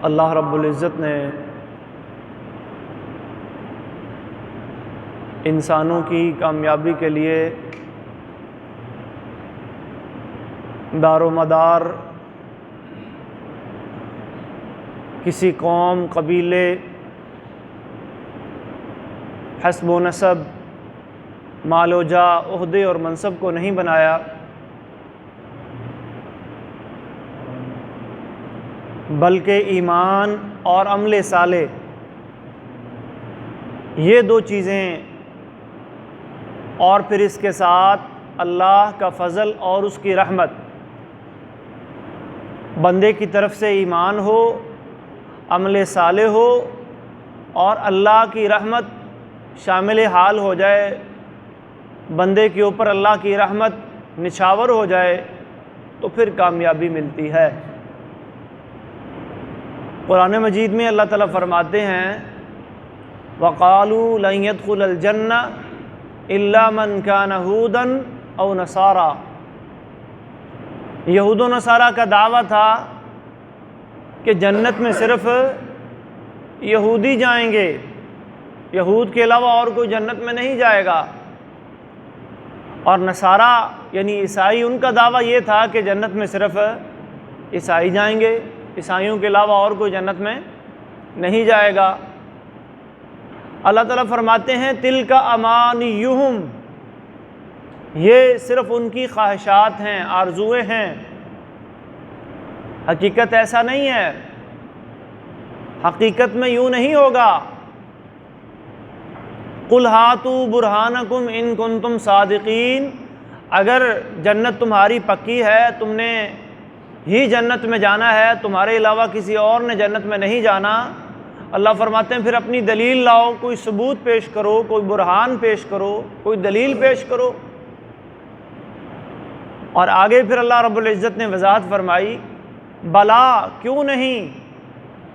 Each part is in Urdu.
اللہ رب العزت نے انسانوں کی کامیابی کے لیے دار و مدار کسی قوم، قبیلے، حسب و نسب، مال و جاہ، عہدے اور منصب کو نہیں بنایا، بلکہ ایمان اور عمل صالح، یہ دو چیزیں، اور پھر اس کے ساتھ اللہ کا فضل اور اس کی رحمت، بندے کی طرف سے ایمان ہو، عمل صالح ہو اور اللہ کی رحمت شامل حال ہو جائے، بندے کے اوپر اللہ کی رحمت نچھاور ہو جائے، تو پھر کامیابی ملتی ہے۔ قرآن مجید میں اللہ تعالیٰ فرماتے ہیں وَقَالُوا لَن يَدْخُلَ الْجَنَّةَ إِلَّا مَنْ كَانَ هُودًا أَوْ نَصَارَىٰ، یہود و نصارہ کا دعویٰ تھا کہ جنت میں صرف یہودی جائیں گے، یہود کے علاوہ اور کوئی جنت میں نہیں جائے گا، اور نصارہ یعنی عیسائی، ان کا دعویٰ یہ تھا کہ جنت میں صرف عیسائی جائیں گے، عیسائیوں کے علاوہ اور کوئی جنت میں نہیں جائے گا۔ اللہ تعالیٰ فرماتے ہیں تِلْکَ أَمَانِيُّهُمْ، یہ صرف ان کی خواہشات ہیں، آرزوئیں ہیں، حقیقت ایسا نہیں ہے، حقیقت میں یوں نہیں ہوگا۔ قُلْ هَاتُوا بُرْهَانَكُمْ إِن كُنتُمْ صَادِقِينَ، اگر جنت تمہاری پکی ہے، تم نے ہی جنت میں جانا ہے، تمہارے علاوہ کسی اور نے جنت میں نہیں جانا، اللہ فرماتے ہیں پھر اپنی دلیل لاؤ، کوئی ثبوت پیش کرو، کوئی برہان پیش کرو، کوئی دلیل پیش کرو۔ اور آگے پھر اللہ رب العزت نے وضاحت فرمائی بلا، کیوں نہیں،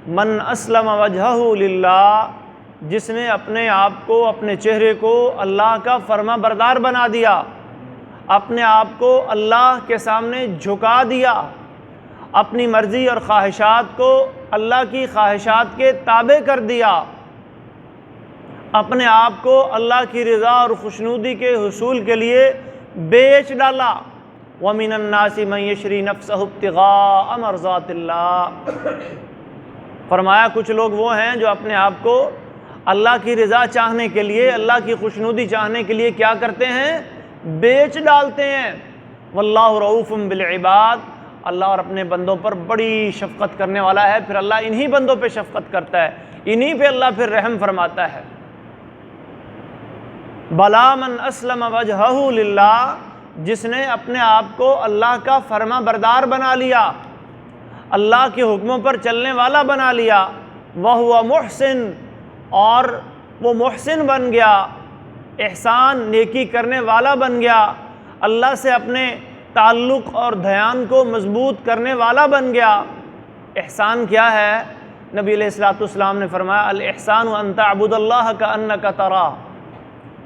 من اسلم وجہہ للہ، جس نے اپنے آپ کو، اپنے چہرے کو اللہ کا فرما بردار بنا دیا، اپنے آپ کو اللہ کے سامنے جھکا دیا، اپنی مرضی اور خواہشات کو اللہ کی خواہشات کے تابع کر دیا، اپنے آپ کو اللہ کی رضا اور خوشنودی کے حصول کے لیے بیچ ڈالا۔ وَمِنَ النَّاسِ مَن يَشْرِي نَفْسَهُ ابْتِغَاءَ مَرْضَاتِ اللَّهِ، فرمایا کچھ لوگ وہ ہیں جو اپنے آپ کو اللہ کی رضا چاہنے کے لیے، اللہ کی خوشنودی چاہنے کے لیے کیا کرتے ہیں، بیچ ڈالتے ہیں۔ وَاللَّهُ رَؤُوفٌ بِالْعِبَادِ، اللہ اور اپنے بندوں پر بڑی شفقت کرنے والا ہے، پھر اللہ انہی بندوں پہ شفقت کرتا ہے، انہی پہ اللہ پھر رحم فرماتا ہے۔ بلا من اسلم وجہہ للہ، جس نے اپنے آپ کو اللہ کا فرما بردار بنا لیا، اللہ کے حکموں پر چلنے والا بنا لیا، وَهُوَ مُحْسِن، اور وہ محسن بن گیا، احسان نیکی کرنے والا بن گیا، اللہ سے اپنے تعلق اور دھیان کو مضبوط کرنے والا بن گیا۔ احسان کیا ہے؟ نبی علیہ السلام نے فرمایا الاحسان ان تعبد اللہ کأنک تراہ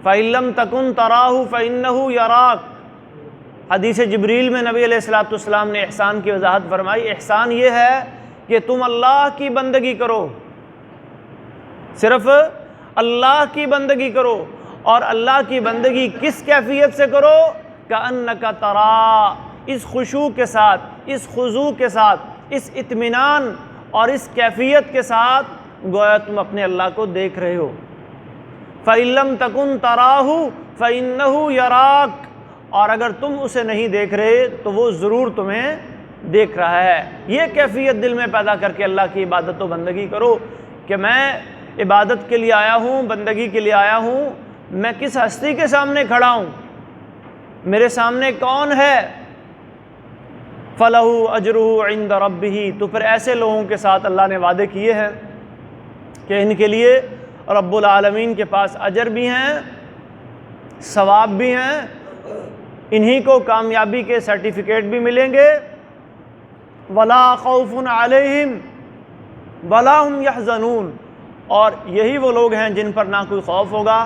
فإن لم تکن تراہ فإنہ یراک۔ حدیث جبریل میں نبی علیہ السلام نے احسان کی وضاحت فرمائی، احسان یہ ہے کہ تم اللہ کی بندگی کرو، صرف اللہ کی بندگی کرو، اور اللہ کی بندگی کس کیفیت سے کرو، کأنک تراہ، اس خشوع کے ساتھ، اس خضوع کے ساتھ، اس اطمینان اور اس کیفیت کے ساتھ گویا تم اپنے اللہ کو دیکھ رہے ہو۔ فإن لم تکن تراہ فإنہ یراک، اور اگر تم اسے نہیں دیکھ رہے تو وہ ضرور تمہیں دیکھ رہا ہے۔ یہ کیفیت دل میں پیدا کر کے اللہ کی عبادت و بندگی کرو کہ میں عبادت کے لیے آیا ہوں، بندگی کے لیے آیا ہوں، میں کس ہستی کے سامنے کھڑا ہوں، میرے سامنے کون ہے۔ فَلَهُ أَجْرُهُ عِنْدَ رَبِّهِ، تو پھر ایسے لوگوں کے ساتھ اللہ نے وعدے کیے ہیں کہ ان کے لیے رب العالمین کے پاس اجر بھی ہیں، ثواب بھی ہیں، انہی کو کامیابی کے سرٹیفکیٹ بھی ملیں گے۔ وَلَا خَوْفٌ عَلَيْهِمْ وَلَا هُمْ يَحْزَنُونَ، اور یہی وہ لوگ ہیں جن پر نہ کوئی خوف ہوگا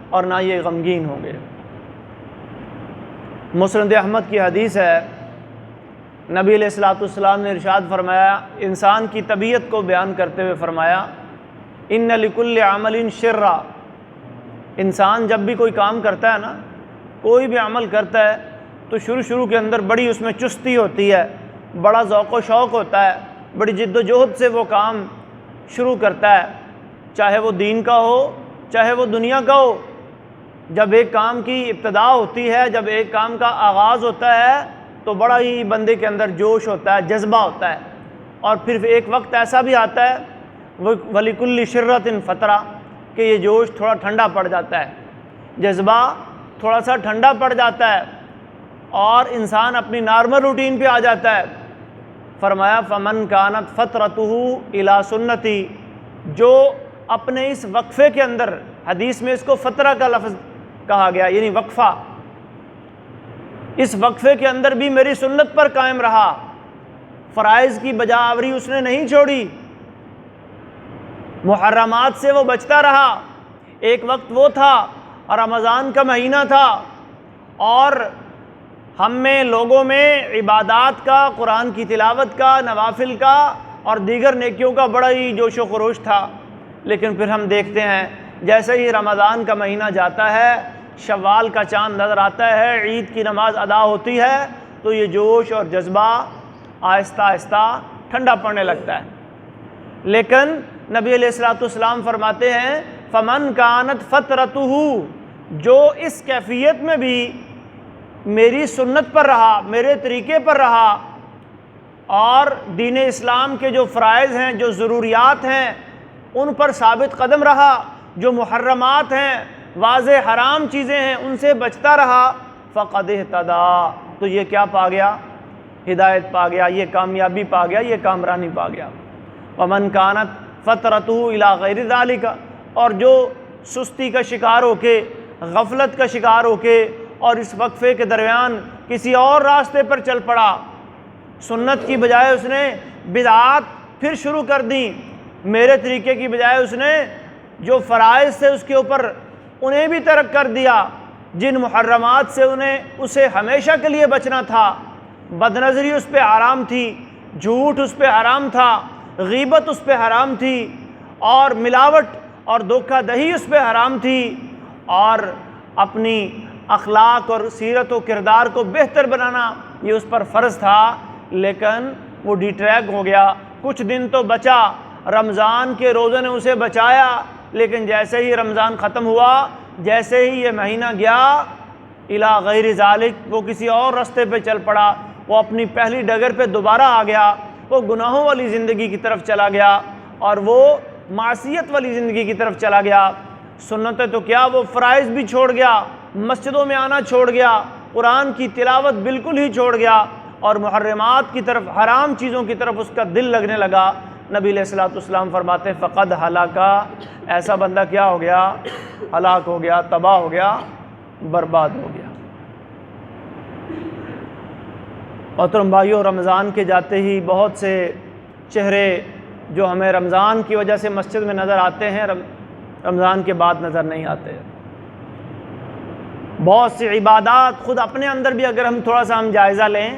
اور نہ یہ غمگین ہوں گے۔ مسند احمد کی حدیث ہے نبی علیہ الصلوۃ والسلام نے ارشاد فرمایا، انسان کی طبیعت کو بیان کرتے ہوئے فرمایا، ان لکل عمل شرا، انسان جب بھی کوئی کام کرتا ہے نا، کوئی بھی عمل کرتا ہے تو شروع کے اندر بڑی اس میں چستی ہوتی ہے، بڑا ذوق و شوق ہوتا ہے، بڑی جد و جہد سے وہ کام شروع کرتا ہے، چاہے وہ دین کا ہو چاہے وہ دنیا کا ہو۔ جب ایک کام کی ابتدا ہوتی ہے، جب ایک کام کا آغاز ہوتا ہے تو بڑا ہی بندے کے اندر جوش ہوتا ہے، جذبہ ہوتا ہے، اور پھر ایک وقت ایسا بھی آتا ہے وَلِكُلِّ شِرَّةٍ فَتْرَةٌ کہ یہ جوش تھوڑا ٹھنڈا پڑ جاتا ہے، جذبہ تھوڑا سا ٹھنڈا پڑ جاتا ہے اور انسان اپنی نارمل روٹین پہ آ جاتا ہے۔ فرمایا فَمَنْ كَانَتْ فَتْرَتُهُ إِلَى سُنَّتِي، جو اپنے اس وقفے کے اندر، حدیث میں اس کو فترہ کا لفظ کہا گیا یعنی وقفہ، اس وقفے کے اندر بھی میری سنت پر قائم رہا، فرائض کی بجا آوری اس نے نہیں چھوڑی، محرمات سے وہ بچتا رہا۔ ایک وقت وہ تھا رمضان کا مہینہ تھا اور ہم میں لوگوں میں عبادات کا، قرآن کی تلاوت کا، نوافل کا اور دیگر نیکیوں کا بڑا ہی جوش و خروش تھا، لیکن پھر ہم دیکھتے ہیں جیسے ہی رمضان کا مہینہ جاتا ہے، شوال کا چاند نظر آتا ہے، عید کی نماز ادا ہوتی ہے تو یہ جوش اور جذبہ آہستہ آہستہ ٹھنڈا پڑنے لگتا ہے۔ لیکن نبی علیہ الصلوۃ والسلام فرماتے ہیں فَمَنْ كَانَتْ فَتْرَتُهُ، جو اس کیفیت میں بھی میری سنت پر رہا، میرے طریقے پر رہا اور دین اسلام کے جو فرائض ہیں، جو ضروریات ہیں، ان پر ثابت قدم رہا، جو محرمات ہیں، واضح حرام چیزیں ہیں، ان سے بچتا رہا، فَقَدْ اهْتَدَىٰ، تو یہ کیا پا گیا؟ ہدایت پا گیا، یہ کامیابی پا گیا، یہ کامرانی پا گیا۔ وَمَنْ كَانَتْ فَتْرَتُهُ إِلَىٰ غَيْرِ ذَلِكَ، اور جو سستی کا شکار ہو کے، غفلت کا شکار ہو کے اور اس وقفے کے درمیان کسی اور راستے پر چل پڑا، سنت کی بجائے اس نے بدعات پھر شروع کر دیں، میرے طریقے کی بجائے اس نے جو فرائض سے اس کے اوپر انہیں بھی ترک کر دیا، جن محرمات سے اسے ہمیشہ کے لیے بچنا تھا، بد نظری اس پہ حرام تھی، جھوٹ اس پہ حرام تھا، غیبت اس پہ حرام تھی، اور ملاوٹ اور دھوکہ دہی اس پہ حرام تھی، اور اپنی اخلاق اور سیرت و کردار کو بہتر بنانا یہ اس پر فرض تھا، لیکن وہ ڈی ٹریک ہو گیا۔ کچھ دن تو بچا، رمضان کے روزے نے اسے بچایا، لیکن جیسے ہی رمضان ختم ہوا، جیسے ہی یہ مہینہ گیا، الی غیر ذالک، وہ کسی اور راستے پہ چل پڑا، وہ اپنی پہلی ڈگر پہ دوبارہ آ گیا، وہ گناہوں والی زندگی کی طرف چلا گیا اور وہ معصیت والی زندگی کی طرف چلا گیا۔ سنتیں تو کیا، وہ فرائض بھی چھوڑ گیا، مسجدوں میں آنا چھوڑ گیا، قرآن کی تلاوت بالکل ہی چھوڑ گیا، اور محرمات کی طرف، حرام چیزوں کی طرف اس کا دل لگنے لگا۔ نبی علیہ الصلوۃ والسلام فرماتے ہیں فقد ہلاکا، ایسا بندہ کیا ہو گیا؟ ہلاک ہو گیا، تباہ ہو گیا، برباد ہو گیا۔ محترم بھائیو، رمضان کے جاتے ہی بہت سے چہرے جو ہمیں رمضان کی وجہ سے مسجد میں نظر آتے ہیں، رمضان کے بعد نظر نہیں آتے۔ بہت سی عبادات، خود اپنے اندر بھی اگر ہم تھوڑا سا جائزہ لیں،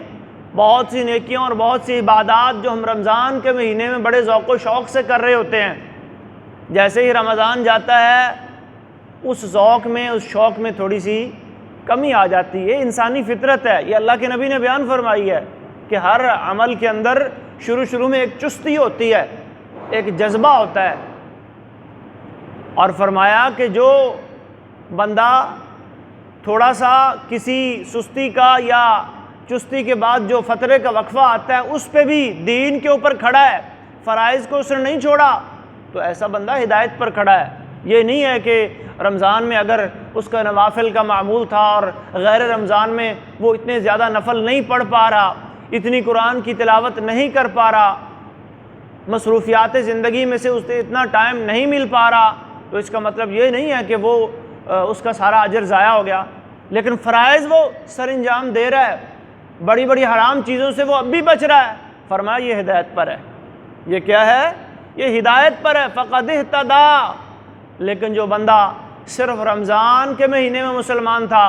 بہت سی نیکیوں اور بہت سی عبادات جو ہم رمضان کے مہینے میں بڑے ذوق و شوق سے کر رہے ہوتے ہیں، جیسے ہی رمضان جاتا ہے اس ذوق میں، اس شوق میں تھوڑی سی کمی آ جاتی ہے۔ انسانی فطرت ہے، یہ اللہ کے نبی نے بیان فرمائی ہے کہ ہر عمل کے اندر شروع میں ایک چستی ہوتی ہے، ایک جذبہ ہوتا ہے، اور فرمایا کہ جو بندہ تھوڑا سا کسی سستی کا یا چستی کے بعد جو فترے کا وقفہ آتا ہے اس پہ بھی دین کے اوپر کھڑا ہے، فرائض کو اس نے نہیں چھوڑا، تو ایسا بندہ ہدایت پر کھڑا ہے۔ یہ نہیں ہے کہ رمضان میں اگر اس کا نوافل کا معمول تھا اور غیر رمضان میں وہ اتنے زیادہ نفل نہیں پڑھ پا رہا، اتنی قرآن کی تلاوت نہیں کر پا رہا، مصروفیات زندگی میں سے اسے اتنا ٹائم نہیں مل پا رہا، تو اس کا مطلب یہ نہیں ہے کہ وہ اس کا سارا اجر ضائع ہو گیا، لیکن فرائض وہ سر انجام دے رہا ہے، بڑی بڑی حرام چیزوں سے وہ اب بھی بچ رہا ہے۔ فرمایا یہ ہدایت پر ہے۔ یہ کیا ہے؟ یہ ہدایت پر ہے، فقد اہتدیٰ۔ لیکن جو بندہ صرف رمضان کے مہینے میں مسلمان تھا،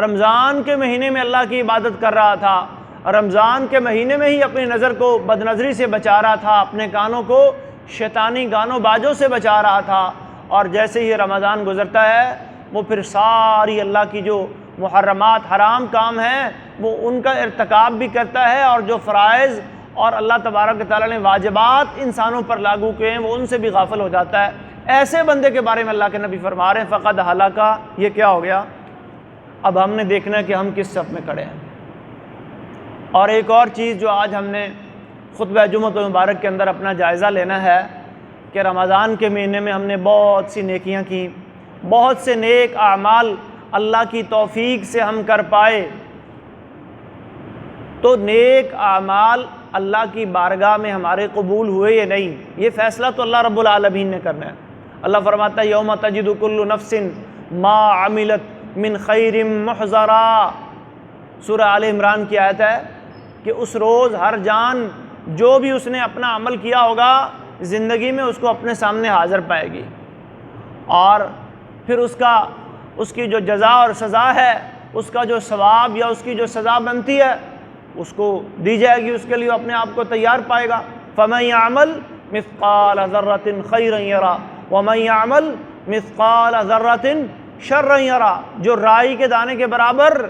رمضان کے مہینے میں اللہ کی عبادت کر رہا تھا، رمضان کے مہینے میں ہی اپنی نظر کو بد نظری سے بچا رہا تھا، اپنے کانوں کو شیطانی گانوں باجوں سے بچا رہا تھا، اور جیسے ہی رمضان گزرتا ہے وہ پھر ساری اللہ کی جو محرمات حرام کام ہیں وہ ان کا ارتکاب بھی کرتا ہے، اور جو فرائض اور اللہ تبارک و تعالیٰ نے واجبات انسانوں پر لاگو کیے ہیں وہ ان سے بھی غافل ہو جاتا ہے۔ ایسے بندے کے بارے میں اللہ کے نبی فرما رہے ہیں فقد ہلاکا، یہ کیا ہو گیا؟ اب ہم نے دیکھنا ہے کہ ہم کس صف میں کھڑے ہیں۔ اور ایک اور چیز جو آج ہم نے خطبہ جمعۃ المبارک کے اندر اپنا جائزہ لینا ہے کہ رمضان کے مہینے میں ہم نے بہت سی نیکیاں کی، بہت سے نیک اعمال اللہ کی توفیق سے ہم کر پائے، تو نیک اعمال اللہ کی بارگاہ میں ہمارے قبول ہوئے یا نہیں، یہ فیصلہ تو اللہ رب العالمین نے کرنا ہے۔ اللہ فرماتا ہے یوم تجد کل نفس ما عملت من خیر محضرا، سورہ آل عمران کی آیت ہے کہ اس روز ہر جان جو بھی اس نے اپنا عمل کیا ہوگا زندگی میں اس کو اپنے سامنے حاضر پائے گی، اور پھر اس کی جو جزا اور سزا ہے، اس کا جو ثواب یا اس کی جو سزا بنتی ہے اس کو دی جائے گی، اس کے لیے اپنے آپ کو تیار پائے گا۔ فَمَن يَعْمَلْ مِثْقَالَ ذَرَّةٍ خَيْرًا يَرَى وَمَن يَعْمَلْ مِثْقَالَ ذَرَّةٍ شَرًّا يَرَى، جو رائی کے دانے کے برابر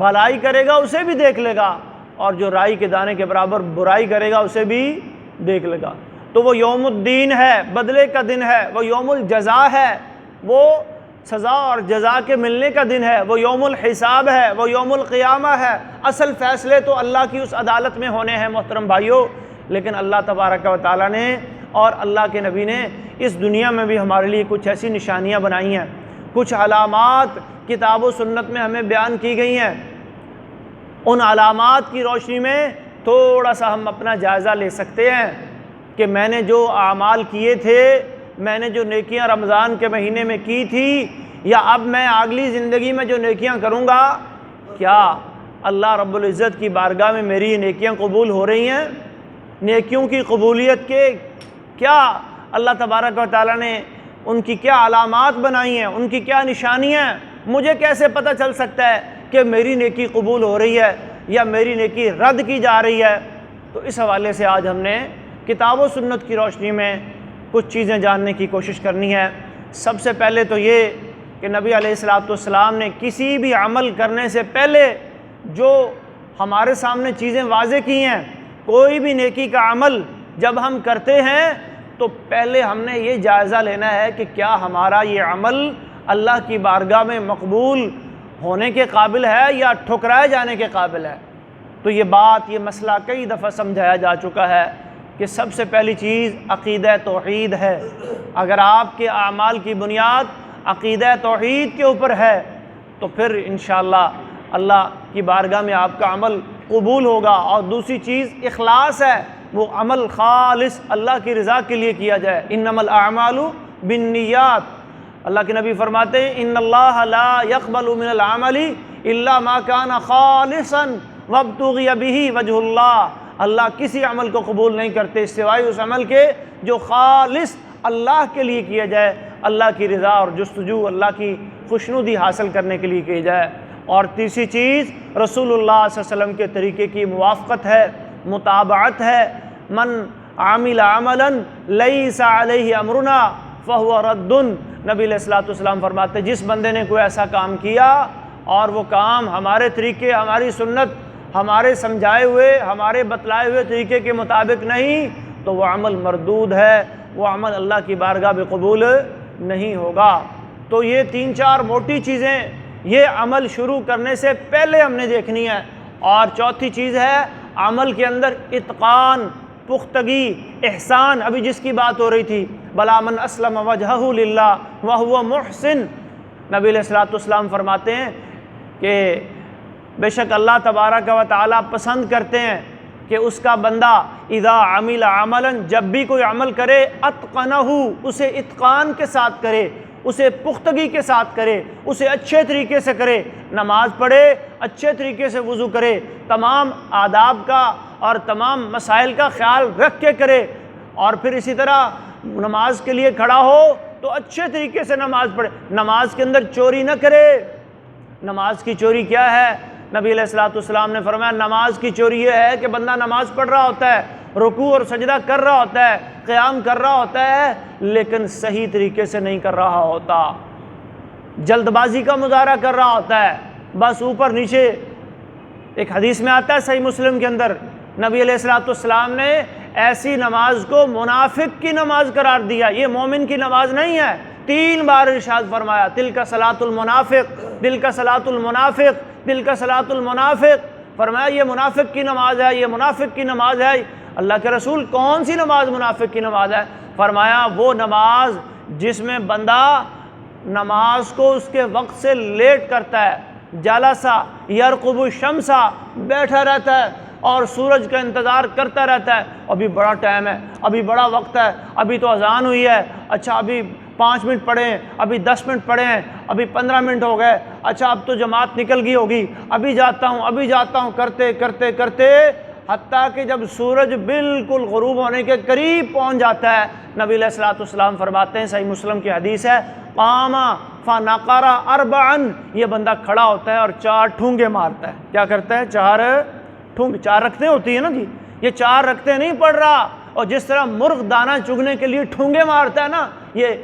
بھلائی کرے گا اسے بھی دیکھ لے گا، اور جو رائی کے دانے کے برابر برائی کرے گا اسے بھی دیکھ لے گا۔ تو وہ یوم الدین ہے، بدلے کا دن ہے، وہ یوم الجزا ہے، وہ سزا اور جزا کے ملنے کا دن ہے، وہ یوم الحساب ہے، وہ یوم القیامہ ہے۔ اصل فیصلے تو اللہ کی اس عدالت میں ہونے ہیں محترم بھائیوں، لیکن اللہ تبارک و تعالیٰ نے اور اللہ کے نبی نے اس دنیا میں بھی ہمارے لیے کچھ ایسی نشانیاں بنائی ہیں، کچھ علامات کتاب و سنت میں ہمیں بیان کی گئی ہیں۔ ان علامات کی روشنی میں تھوڑا سا ہم اپنا جائزہ لے سکتے ہیں کہ میں نے جو اعمال کیے تھے، میں نے جو نیکیاں رمضان کے مہینے میں کی تھی، یا اب میں اگلی زندگی میں جو نیکیاں کروں گا، کیا اللہ رب العزت کی بارگاہ میں میری نیکیاں قبول ہو رہی ہیں؟ نیکیوں کی قبولیت کے کیا اللہ تبارک و تعالیٰ نے ان کی کیا علامات بنائی ہیں، ان کی کیا نشانیاں ہیں؟ مجھے کیسے پتہ چل سکتا ہے کہ میری نیکی قبول ہو رہی ہے یا میری نیکی رد کی جا رہی ہے؟ تو اس حوالے سے آج ہم نے کتاب و سنت کی روشنی میں کچھ چیزیں جاننے کی کوشش کرنی ہے۔ سب سے پہلے تو یہ کہ نبی علیہ السلام نے کسی بھی عمل کرنے سے پہلے جو ہمارے سامنے چیزیں واضح کی ہیں، کوئی بھی نیکی کا عمل جب ہم کرتے ہیں تو پہلے ہم نے یہ جائزہ لینا ہے کہ کیا ہمارا یہ عمل اللہ کی بارگاہ میں مقبول ہونے کے قابل ہے یا ٹھکرائے جانے کے قابل ہے۔ تو یہ بات، یہ مسئلہ کئی دفعہ سمجھایا جا چکا ہے کہ سب سے پہلی چیز عقیدہ توحید ہے۔ اگر آپ کے اعمال کی بنیاد عقیدہ توحید کے اوپر ہے تو پھر انشاءاللہ اللہ کی بارگاہ میں آپ کا عمل قبول ہوگا۔ اور دوسری چیز اخلاص ہے، وہ عمل خالص اللہ کی رضا کے لیے کیا جائے۔ انما الاعمال بالنیات، اللہ کے نبی فرماتے ہیں ان اللہ لا يقبل من العمل الا ما كان خالصا وابتغي به وجه اللہ، اللہ کسی عمل کو قبول نہیں کرتے سوائے اس عمل کے جو خالص اللہ کے لیے کیا جائے، اللہ کی رضا اور جستجو، اللہ کی خوشنودی حاصل کرنے کے لیے کیا جائے۔ اور تیسری چیز رسول اللہ صلی اللہ علیہ وسلم کے طریقے کی موافقت ہے، متابعت ہے۔ من عمل عملا لیس علیہ امرنا فہو رد، نبی علیہ السلام فرماتے ہیں جس بندے نے کوئی ایسا کام کیا اور وہ کام ہمارے طریقے، ہماری سنت، ہمارے سمجھائے ہوئے، ہمارے بتلائے ہوئے طریقے کے مطابق نہیں تو وہ عمل مردود ہے، وہ عمل اللہ کی بارگاہ میں قبول نہیں ہوگا۔ تو یہ تین چار موٹی چیزیں یہ عمل شروع کرنے سے پہلے ہم نے دیکھنی ہے۔ اور چوتھی چیز ہے عمل کے اندر اتقان، پختگی، احسان، ابھی جس کی بات ہو رہی تھی، بلا من اسلم وجہہ للہ وہو محسن، نبی علیہ السلام فرماتے ہیں کہ بے شک اللہ تبارک و تعالیٰ پسند کرتے ہیں کہ اس کا بندہ اذا عمل عملا، جب بھی کوئی عمل کرے، اتقنہ، اسے اتقان کے ساتھ کرے، اسے پختگی کے ساتھ کرے، اسے اچھے طریقے سے کرے، نماز پڑھے، اچھے طریقے سے وضو کرے، تمام آداب کا اور تمام مسائل کا خیال رکھ کے کرے، اور پھر اسی طرح نماز کے لیے کھڑا ہو تو اچھے طریقے سے نماز پڑھے، نماز کے اندر چوری نہ کرے۔ نماز کی چوری کیا ہے؟ نبی علیہ الصلوۃ والسلام نے فرمایا نماز کی چوری یہ ہے کہ بندہ نماز پڑھ رہا ہوتا ہے، رکوع اور سجدہ کر رہا ہوتا ہے، قیام کر رہا ہوتا ہے، لیکن صحیح طریقے سے نہیں کر رہا ہوتا، جلد بازی کا مظاہرہ کر رہا ہوتا ہے، بس اوپر نیچے۔ ایک حدیث میں آتا ہے صحیح مسلم کے اندر، نبی علیہ الصلوۃ والسلام نے ایسی نماز کو منافق کی نماز قرار دیا، یہ مومن کی نماز نہیں ہے۔ 3 بار ارشاد فرمایا تلک صلاۃ المنافق، تلک صلاۃ المنافق، تلک صلاۃ المنافق، فرمایا یہ منافق کی نماز ہے، یہ منافق کی نماز ہے۔ اللہ کے رسول کون سی نماز منافق کی نماز ہے؟ فرمایا وہ نماز جس میں بندہ نماز کو اس کے وقت سے لیٹ کرتا ہے، جالسا یرقب الشمس، بیٹھا رہتا ہے اور سورج کا انتظار کرتا رہتا ہے، ابھی بڑا ٹائم ہے، ابھی بڑا وقت ہے، ابھی تو اذان ہوئی ہے، اچھا ابھی 5 منٹ پڑھے ہیں، ابھی 10 منٹ پڑھے ہیں، ابھی 15 منٹ ہو گئے، اچھا اب تو جماعت نکل گئی ہوگی، ابھی جاتا ہوں ابھی جاتا ہوں، کرتے کرتے کرتے حتیٰ کہ جب سورج بالکل غروب ہونے کے قریب پہنچ جاتا ہے، نبی علیہ الصلوۃ والسلام فرماتے ہیں، صحیح مسلم کی حدیث ہے، قام فنقر 4، یہ بندہ کھڑا ہوتا ہے اور 4 ٹھونگے مارتا ہے۔ کیا کرتا ہے؟ 4 رکھتے ہوتی ہیں نا جی، یہ 4 رکھتے نہیں پڑھ رہا، اور جس طرح مرغ دانہ چگنے کے لیے ٹھونگے مارتا ہے نا، یہ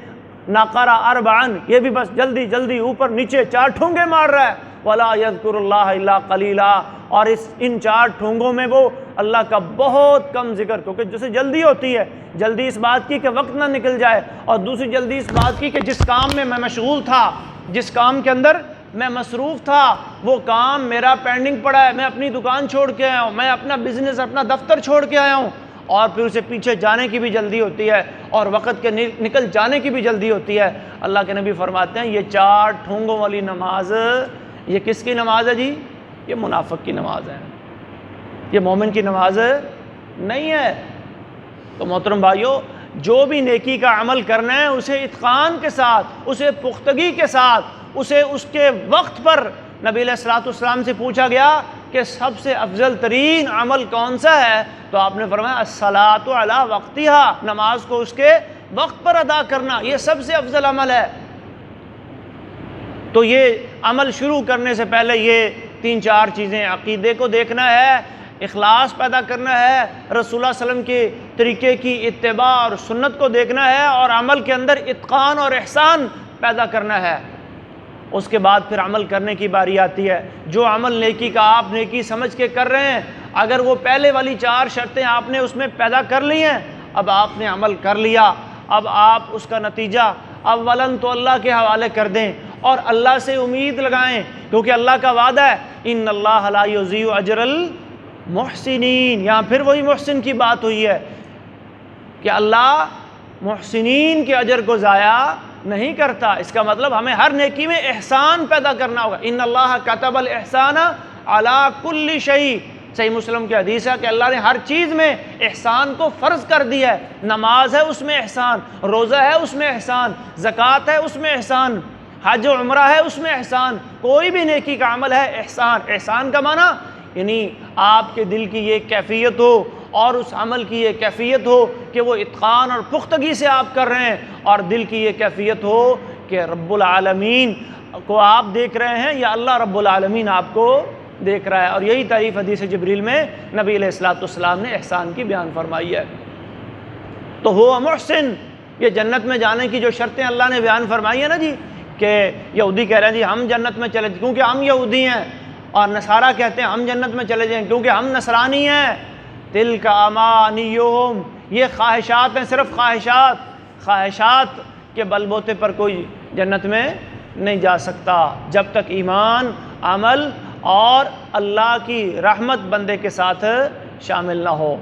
نقر 4، یہ بھی بس جلدی جلدی اوپر نیچے 4 ٹھونگے مار رہا ہے۔ ولا یذکر اللہ الا قلیلا، اور ان 4 ٹھونگوں میں وہ اللہ کا بہت کم ذکر، کیونکہ جسے جلدی ہوتی ہے، جلدی اس بات کی کہ وقت نہ نکل جائے، اور دوسری جلدی اس بات کی کہ جس کام میں مشغول تھا، جس کام کے اندر میں مصروف تھا، وہ کام میرا پینڈنگ پڑا ہے، میں اپنی دکان چھوڑ کے آیا ہوں، میں اپنا بزنس اپنا دفتر چھوڑ کے آیا ہوں، اور پھر اسے پیچھے جانے کی بھی جلدی ہوتی ہے، اور وقت کے نکل جانے کی بھی جلدی ہوتی ہے۔ اللہ کے نبی فرماتے ہیں یہ 4 ٹھونگوں والی نماز، یہ کس کی نماز ہے جی؟ یہ منافق کی نماز ہے، یہ مومن کی نماز نہیں ہے۔ تو محترم بھائیو، جو بھی نیکی کا عمل کرنا ہے اسے اتقان کے ساتھ، اسے پختگی کے ساتھ، اسے اس کے وقت پر، نبی علیہ الصلوۃ والسلام سے پوچھا گیا کہ سب سے افضل ترین عمل کون سا ہے، تو آپ نے فرمایا الصلاۃ علی وقتہا، نماز کو اس کے وقت پر ادا کرنا، یہ سب سے افضل عمل ہے۔ تو یہ عمل شروع کرنے سے پہلے یہ 3-4 چیزیں، عقیدے کو دیکھنا ہے، اخلاص پیدا کرنا ہے، رسول اللہ صلی اللہ علیہ وسلم کے طریقے کی اتباع اور سنت کو دیکھنا ہے، اور عمل کے اندر اتقان اور احسان پیدا کرنا ہے۔ اس کے بعد پھر عمل کرنے کی باری آتی ہے۔ جو عمل نیکی کا آپ نیکی سمجھ کے کر رہے ہیں، اگر وہ پہلے والی 4 شرطیں آپ نے اس میں پیدا کر لی ہیں، اب آپ نے عمل کر لیا، اب آپ اس کا نتیجہ اولاً تو اللہ کے حوالے کر دیں، اور اللہ سے امید لگائیں، کیونکہ اللہ کا وعدہ ہے ان اللہ لا یضیع اجر المحسنین۔ یہاں پھر وہی محسن کی بات ہوئی ہے کہ اللہ محسنین کے اجر کو ضائع نہیں کرتا۔ اس کا مطلب ہمیں ہر نیکی میں احسان پیدا کرنا ہوگا۔ ان اللہ کتب الاحسان علی کل شیء، صحیح مسلم کی حدیث ہے کہ اللہ نے ہر چیز میں احسان کو فرض کر دیا ہے۔ نماز ہے اس میں احسان، روزہ ہے اس میں احسان، زکوٰۃ ہے اس میں احسان، حج و عمرہ ہے اس میں احسان، کوئی بھی نیکی کا عمل ہے احسان۔ احسان کا معنی یعنی آپ کے دل کی یہ کیفیت ہو، اور اس عمل کی یہ کیفیت ہو کہ وہ اتقان اور پختگی سے آپ کر رہے ہیں، اور دل کی یہ کیفیت ہو کہ رب العالمین کو آپ دیکھ رہے ہیں یا اللہ رب العالمین آپ کو دیکھ رہا ہے۔ اور یہی تعریف حدیث جبریل میں نبی علیہ الصلوۃ والسلام نے احسان کی بیان فرمائی ہے۔ تو ہو محسن، یہ جنت میں جانے کی جو شرطیں اللہ نے بیان فرمائی ہیں نا جی، کہ یہودی کہہ رہے ہیں جی ہم جنت میں چلے کیونکہ ہم یہودی ہیں، اور نصارہ کہتے ہیں ہم جنت میں چلے جائیں کیونکہ ہم نصرانی ہیں۔ تلک امانیہم، یہ خواہشات ہیں، صرف خواہشات، خواہشات کے بل بوتے پر کوئی جنت میں نہیں جا سکتا جب تک ایمان، عمل اور اللہ کی رحمت بندے کے ساتھ شامل نہ ہو۔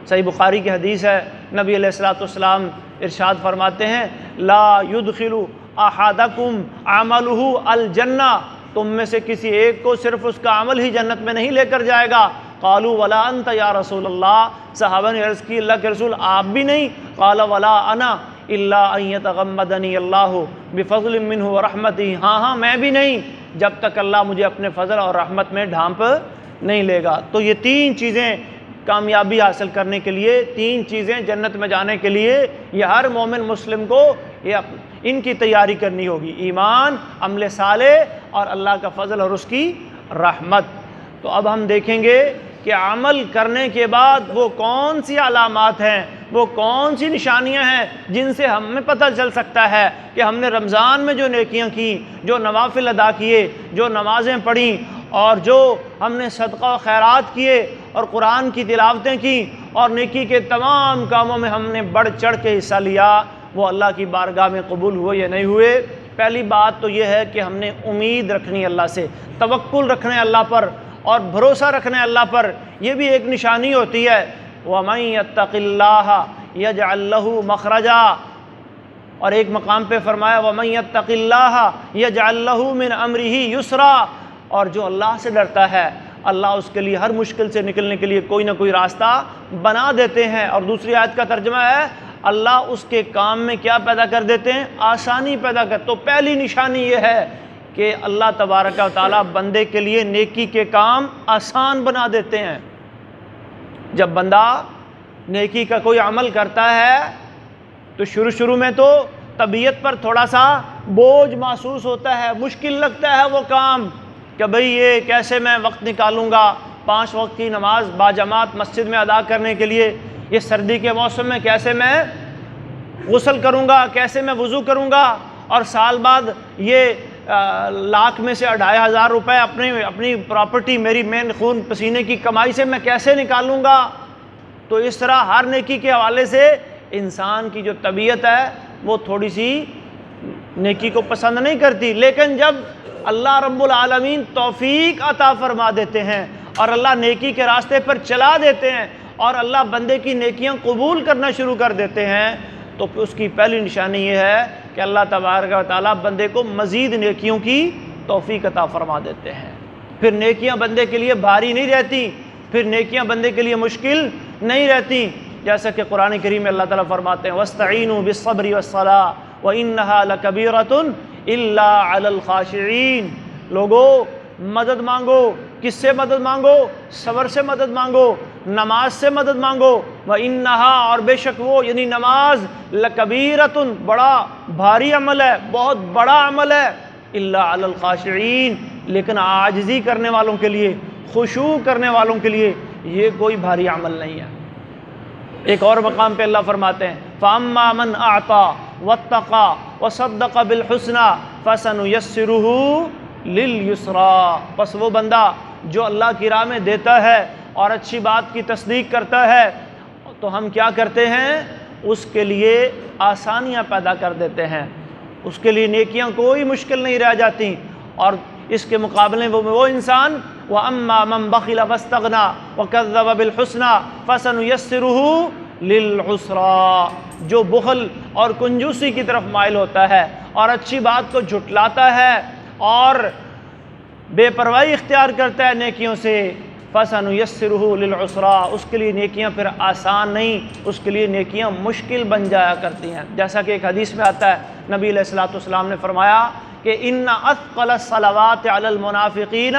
صحیح بخاری کی حدیث ہے، نبی علیہ الصلوۃ والسلام ارشاد فرماتے ہیں لا يدخل احدکم عملہ الجنہ، تم میں سے کسی ایک کو صرف اس کا عمل ہی جنت میں نہیں لے کر جائے گا۔ قالوا ولا انت یا رسول اللہ، صحابہ نے عرض کی اللہ کے رسول آپ بھی نہیں؟ قال ولا انا الا ان یتغمدنی اللہ بفضل منہ ورحمتہ، ہاں میں بھی نہیں جب تک اللہ مجھے اپنے فضل اور رحمت میں ڈھانپ نہیں لے گا۔ تو یہ 3 چیزیں کامیابی حاصل کرنے کے لیے، 3 چیزیں جنت میں جانے کے لیے، یہ ہر مومن مسلم کو ان کی تیاری کرنی ہوگی: ایمان، عمل صالح اور اللہ کا فضل اور اس کی رحمت۔ تو اب ہم دیکھیں گے کہ عمل کرنے کے بعد وہ کون سی علامات ہیں، وہ کون سی نشانیاں ہیں جن سے ہمیں پتہ چل سکتا ہے کہ ہم نے رمضان میں جو نیکیاں کی، جو نوافل ادا کیے، جو نمازیں پڑھیں، اور جو ہم نے صدقہ و خیرات کیے اور قرآن کی تلاوتیں کی اور نیکی کے تمام کاموں میں ہم نے بڑھ چڑھ کے حصہ لیا، وہ اللہ کی بارگاہ میں قبول ہوئے یا نہیں ہوئے۔ پہلی بات تو یہ ہے کہ ہم نے امید رکھنی اللہ سے، توکل رکھنا ہے اللہ پر اور بھروسہ رکھنا ہے اللہ پر۔ یہ بھی ایک نشانی ہوتی ہے، وَمَن يَتَّقِ اللَّهَ يَجْعَل لَّهُ مَخْرَجًا، اور ایک مقام پہ فرمایا وَمَن يَتَّقِ اللَّهَ يَجْعَل لَّهُ مِنْ أَمْرِهِ يُسْرًا، اور جو اللہ سے ڈرتا ہے اللہ اس کے لیے ہر مشکل سے نکلنے کے لیے کوئی نہ کوئی راستہ بنا دیتے ہیں۔ اور دوسری آیت کا ترجمہ ہے اللہ اس کے کام میں کیا پیدا کر دیتے ہیں؟ آسانی پیدا کر۔ تو پہلی نشانی یہ ہے کہ اللہ تبارک و تعالیٰ بندے کے لیے نیکی کے کام آسان بنا دیتے ہیں۔ جب بندہ نیکی کا کوئی عمل کرتا ہے تو شروع میں تو طبیعت پر تھوڑا سا بوجھ محسوس ہوتا ہے، مشکل لگتا ہے وہ کام کہ بھئی یہ کیسے میں وقت نکالوں گا 5 وقت کی نماز باجماعت مسجد میں ادا کرنے کے لیے، یہ سردی کے موسم میں کیسے میں غسل کروں گا، کیسے میں وضو کروں گا، اور سال بعد یہ لاکھ میں سے 2500 روپے اپنی پراپرٹی میری خون پسینے کی کمائی سے میں کیسے نکالوں گا۔ تو اس طرح ہر نیکی کے حوالے سے انسان کی جو طبیعت ہے وہ تھوڑی سی نیکی کو پسند نہیں کرتی، لیکن جب اللہ رب العالمین توفیق عطا فرما دیتے ہیں اور اللہ نیکی کے راستے پر چلا دیتے ہیں اور اللہ بندے کی نیکیاں قبول کرنا شروع کر دیتے ہیں، تو اس کی پہلی نشانی یہ ہے کہ اللہ تبارک و تعالیٰ بندے کو مزید نیکیوں کی توفیق عطا فرما دیتے ہیں۔ پھر نیکیاں بندے کے لیے بھاری نہیں رہتی، پھر نیکیاں بندے کے لیے مشکل نہیں رہتی، جیسا کہ قرآن کریم میں اللہ تعالیٰ فرماتے ہیں وَاسْتَعِینُوا بِالصَّبْرِ وَالصَّلَاةِ وَإِنَّهَا لَكَبِیرَةٌ إِلَّا عَلَى الْخَاشِعِينَ۔ لوگو مدد مانگو، کس سے مدد مانگو؟ صبر سے مدد مانگو، نماز سے مدد مانگو۔ وَإِنَّهَا، اور بے شک وہ یعنی نماز، لَكَبِیرَةٌ، بڑا بھاری عمل ہے، بہت بڑا عمل ہے، إِلَّا عَلَى الْخَاشِعِينَ، لیکن عاجزی کرنے والوں کے لیے، خشوع کرنے والوں کے لیے یہ کوئی بھاری عمل نہیں ہے۔ ایک اور مقام پہ اللہ فرماتے ہیں فَأَمَّا مَنْ أَعْطَى وَاتَّقَى وَصَدَّقَ بِالْحُسْنَى فَسَنُيَسِّرُهُ لِلْيُسْرَى، پس وہ بندہ جو اللہ کی راہ میں دیتا ہے اور اچھی بات کی تصدیق کرتا ہے تو ہم کیا کرتے ہیں؟ اس کے لیے آسانیاں پیدا کر دیتے ہیں، اس کے لیے نیکیاں کوئی مشکل نہیں رہ جاتی۔ اور اس کے مقابلے میں وہ انسان وَأَمَّا مَنْ بَخِلَ وَاسْتَغْنَى وَكَذَّبَ بِالْحُسْنَى فَسَنُيَسِّرُهُ لِلْعُسْرَى، جو بخل اور کنجوسی کی طرف مائل ہوتا ہے اور اچھی بات کو جھٹلاتا ہے اور بے پرواہی اختیار کرتا ہے نیکیوں سے، فَسَنُيَسِّرُهُ لِلْعُسْرَى، اس کے لیے نیکیاں پھر آسان نہیں، اس کے لیے نیکیاں مشکل بن جایا کرتی ہیں۔ جیسا کہ ایک حدیث میں آتا ہے نبی علیہ الصلوۃ نے فرمایا کہ ان اثقل الصلوات علی المنافقین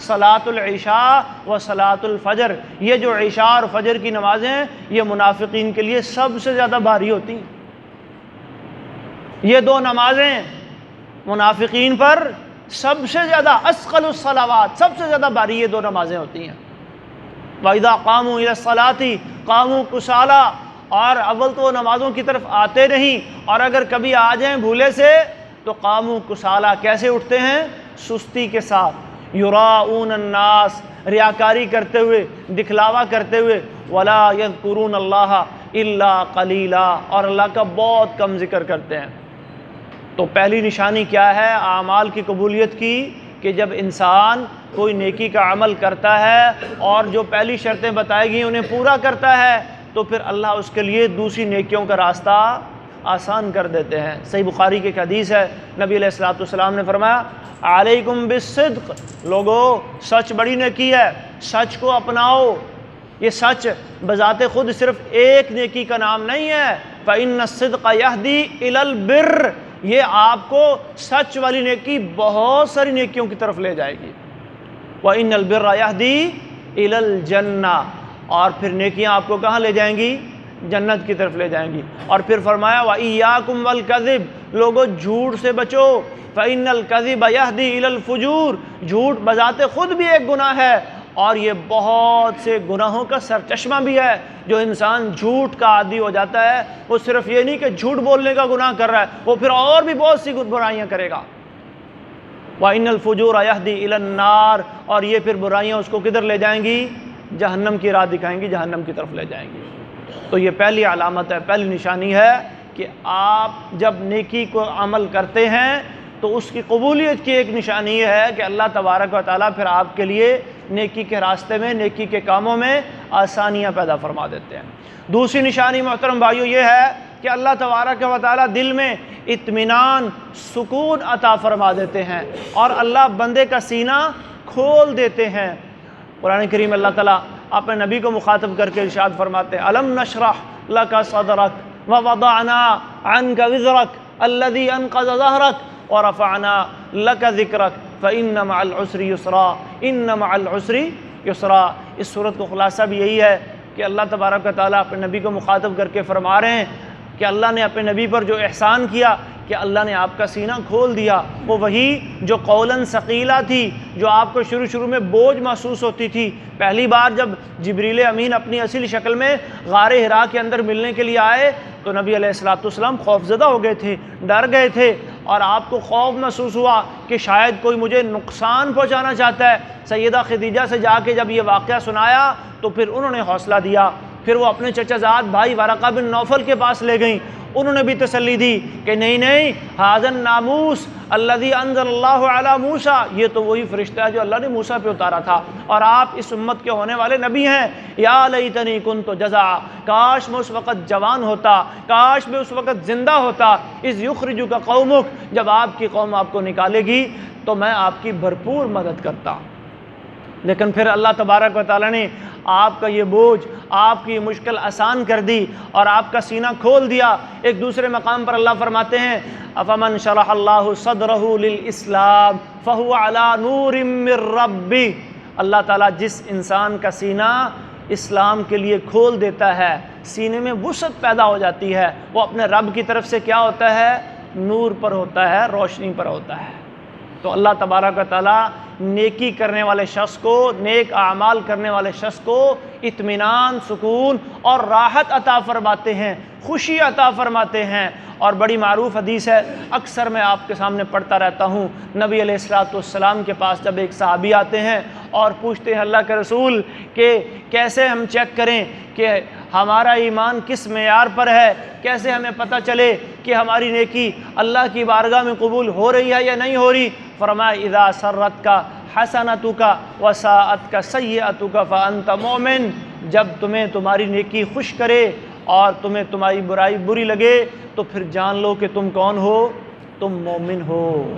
صلاۃ العشاء و صلاۃ الفجر، یہ جو عشاء اور فجر کی نمازیں ہیں یہ منافقین کے لیے سب سے زیادہ بھاری ہوتی ہیں۔ یہ دو نمازیں منافقین پر سب سے زیادہ اثقل الصلوات، سب سے زیادہ بھاری یہ دو نمازیں ہوتی ہیں۔ وَإِذَا قَامُوا إِلَى الصَّلَاةِ قَامُوا كُسَالَىٰ، اور اول تو وہ نمازوں کی طرف آتے نہیں، اور اگر کبھی آ جائیں بھولے سے تو قاموا کسالہ، کیسے اٹھتے ہیں؟ سستی کے ساتھ، یراؤون الناس، ریاکاری کرتے ہوئے، دکھلاوا کرتے ہوئے، ولا یذکرون اللہ الا قلیلا، اور اللہ کا بہت کم ذکر کرتے ہیں۔ تو پہلی نشانی کیا ہے اعمال کی قبولیت کی؟ کہ جب انسان کوئی نیکی کا عمل کرتا ہے اور جو پہلی شرطیں بتائی گئی انہیں پورا کرتا ہے تو پھر اللہ اس کے لیے دوسری نیکیوں کا راستہ آسان کر دیتے ہیں۔ صحیح بخاری کی ایک حدیث ہے، نبی علیہ الصلوۃ نے فرمایا علیکم بالصدق، لوگو سچ بڑی نیکی ہے، سچ کو اپناؤ۔ یہ سچ بذات خود صرف ایک نیکی کا نام نہیں ہے، فإن الصدق یہدی الی البر، یہ آپ کو سچ والی نیکی بہت ساری نیکیوں کی طرف لے جائے گی۔ وإن البر یہدی الی الجنہ، اور پھر نیکیاں آپ کو کہاں لے جائیں گی؟ جنت کی طرف لے جائیں گی۔ اور پھر فرمایا وَإِيَّاكُمْ وَالْكَذِبَ، لوگو جھوٹ سے بچو، فَإِنَّ الْكَذِبَ يَهْدِي إِلَى الْفُجُورِ، جھوٹ بذات خود بھی ایک گناہ ہے اور یہ بہت سے گناہوں کا سرچشمہ بھی ہے۔ جو انسان جھوٹ کا عادی ہو جاتا ہے، وہ صرف یہ نہیں کہ جھوٹ بولنے کا گناہ کر رہا ہے، وہ پھر اور بھی بہت سی برائیاں کرے گا۔ وَإِنَّ الْفُجُورَ يَهْدِي إِلَى النَّارِ، اور یہ پھر برائیاں اس کو کدھر لے جائیں گی؟ جہنم کی راہ دکھائیں گی، جہنم کی طرف لے جائیں گی۔ تو یہ پہلی علامت ہے، پہلی نشانی ہے کہ آپ جب نیکی کو عمل کرتے ہیں تو اس کی قبولیت کی ایک نشانی یہ ہے کہ اللہ تبارک و تعالیٰ پھر آپ کے لیے نیکی کے راستے میں، نیکی کے کاموں میں آسانیاں پیدا فرما دیتے ہیں۔ دوسری نشانی محترم بھائیو یہ ہے کہ اللہ تبارک و تعالیٰ دل میں اطمینان، سکون عطا فرما دیتے ہیں اور اللہ بندے کا سینہ کھول دیتے ہیں۔ قرآن کریم اللہ تعالیٰ اپنے نبی کو مخاطب کر کے ارشاد فرماتے ہیں، أَلَمْ نَشْرَحْ لَكَ صَدْرَكَ وَوَضَعْنَا عَنْكَ وِزْرَكَ الَّذِي أَنْقَضَ ظَهْرَكَ وَرَفَعْنَا لَكَ ذِكْرَكَ فَإِنَّ مَعَ الْعُسْرِ يُسْرًا إِنَّ مَعَ الْعُسْرِ يُسْرًا۔ اس صورت کو خلاصہ بھی یہی ہے کہ اللہ تبارک و تعالیٰ اپنے نبی کو مخاطب کر کے فرما رہے ہیں کہ اللہ نے اپنے نبی پر جو احسان کیا کہ اللہ نے آپ کا سینہ کھول دیا، وہ وہی جو قولاً ثقیلہ تھی، جو آپ کو شروع میں بوجھ محسوس ہوتی تھی۔ پہلی بار جب جبریل امین اپنی اصل شکل میں غار حرا کے اندر ملنے کے لیے آئے تو نبی علیہ السلام خوفزدہ ہو گئے تھے، ڈر گئے تھے، اور آپ کو خوف محسوس ہوا کہ شاید کوئی مجھے نقصان پہنچانا چاہتا ہے۔ سیدہ خدیجہ سے جا کے جب یہ واقعہ سنایا تو پھر انہوں نے حوصلہ دیا، پھر وہ اپنے چچا زاد بھائی ورقہ بن نوفل کے پاس لے گئیں، انہوں نے بھی تسلی دی کہ نہیں، ھذا الناموس الذی انزل اللہ علی موسیٰ، یہ تو وہی فرشتہ ہے جو اللہ نے موسیٰ پہ اتارا تھا، اور آپ اس امت کے ہونے والے نبی ہیں۔ یا لیتنی کنت جزع، کاش میں اس وقت جوان ہوتا، کاش میں اس وقت زندہ ہوتا، اذ یخرجک قومک، جب آپ کی قوم آپ کو نکالے گی تو میں آپ کی بھرپور مدد کرتا۔ لیکن پھر اللہ تبارک و تعالیٰ نے آپ کا یہ بوجھ، آپ کی یہ مشکل آسان کر دی اور آپ کا سینہ کھول دیا۔ ایک دوسرے مقام پر اللہ فرماتے ہیں، افمن شرح اللہ صدرہ للاسلام فہو علی نور من ربہ، اللہ تعالیٰ جس انسان کا سینہ اسلام کے لیے کھول دیتا ہے، سینے میں وسعت پیدا ہو جاتی ہے، وہ اپنے رب کی طرف سے کیا ہوتا ہے؟ نور پر ہوتا ہے، روشنی پر ہوتا ہے۔ تو اللہ تبارک و تعالیٰ نیکی کرنے والے شخص کو، نیک اعمال کرنے والے شخص کو اطمینان، سکون اور راحت عطا فرماتے ہیں، خوشی عطا فرماتے ہیں۔ اور بڑی معروف حدیث ہے، اکثر میں آپ کے سامنے پڑھتا رہتا ہوں، نبی علیہ السلام کے پاس جب ایک صحابی آتے ہیں اور پوچھتے ہیں اللہ کے رسول کہ کیسے ہم چیک کریں کہ ہمارا ایمان کس معیار پر ہے، کیسے ہمیں پتہ چلے کہ ہماری نیکی اللہ کی بارگاہ میں قبول ہو رہی ہے یا نہیں ہو رہی؟ فرمایا اذا سرتک حسنتک وساءتک سیئتک فانت مؤمن، جب تمہیں تمہاری نیکی خوش کرے اور تمہیں تمہاری برائی بری لگے تو پھر جان لو کہ تم کون ہو؟ تم مومن ہو۔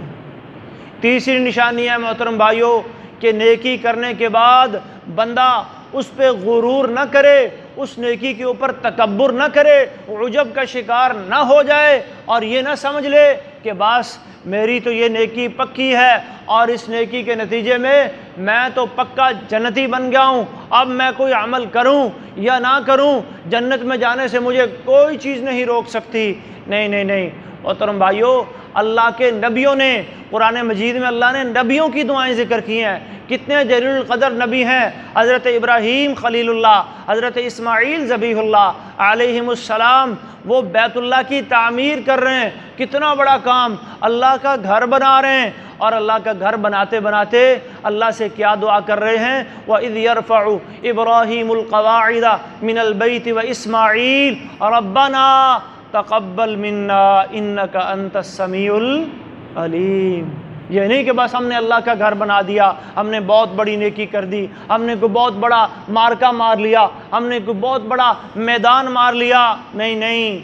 تیسری نشانی ہے محترم بھائیو کہ نیکی کرنے کے بعد بندہ اس پہ غرور نہ کرے، اس نیکی کے اوپر تکبر نہ کرے، عجب کا شکار نہ ہو جائے اور یہ نہ سمجھ لے کہ بس میری تو یہ نیکی پکی ہے اور اس نیکی کے نتیجے میں تو پکا جنتی بن گیا ہوں، اب میں کوئی عمل کروں یا نہ کروں جنت میں جانے سے مجھے کوئی چیز نہیں روک سکتی۔ نہیں محترم بھائیو، اللہ کے نبیوں نے، قرآن مجید میں اللہ نے نبیوں کی دعائیں ذکر کی ہیں۔ کتنے جلیل القدر نبی ہیں، حضرت ابراہیم خلیل اللہ، حضرت اسماعیل ذبیح اللہ علیہم السلام، وہ بیت اللہ کی تعمیر کر رہے ہیں، کتنا بڑا کام، اللہ کا گھر بنا رہے ہیں، اور اللہ کا گھر بناتے بناتے اللہ سے کیا دعا کر رہے ہیں؟ وَإِذْ يَرْفَعُ إِبْرَاهِيمُ الْقَوَاعِدَ مِنَ الْبَيْتِ وَإِسْمَاعِيلُ رَبَّنَا تَقَبَّلْ مِنَّا إِنَّكَ أَنْتَ السَّمِيعُ الْعَلِيمُ۔ یہ نہیں کہ بس ہم نے اللہ کا گھر بنا دیا، ہم نے بہت بڑی نیکی کر دی، ہم نے کوئی بہت بڑا مارکا مار لیا، ہم نے کوئی بہت بڑا میدان مار لیا، نہیں،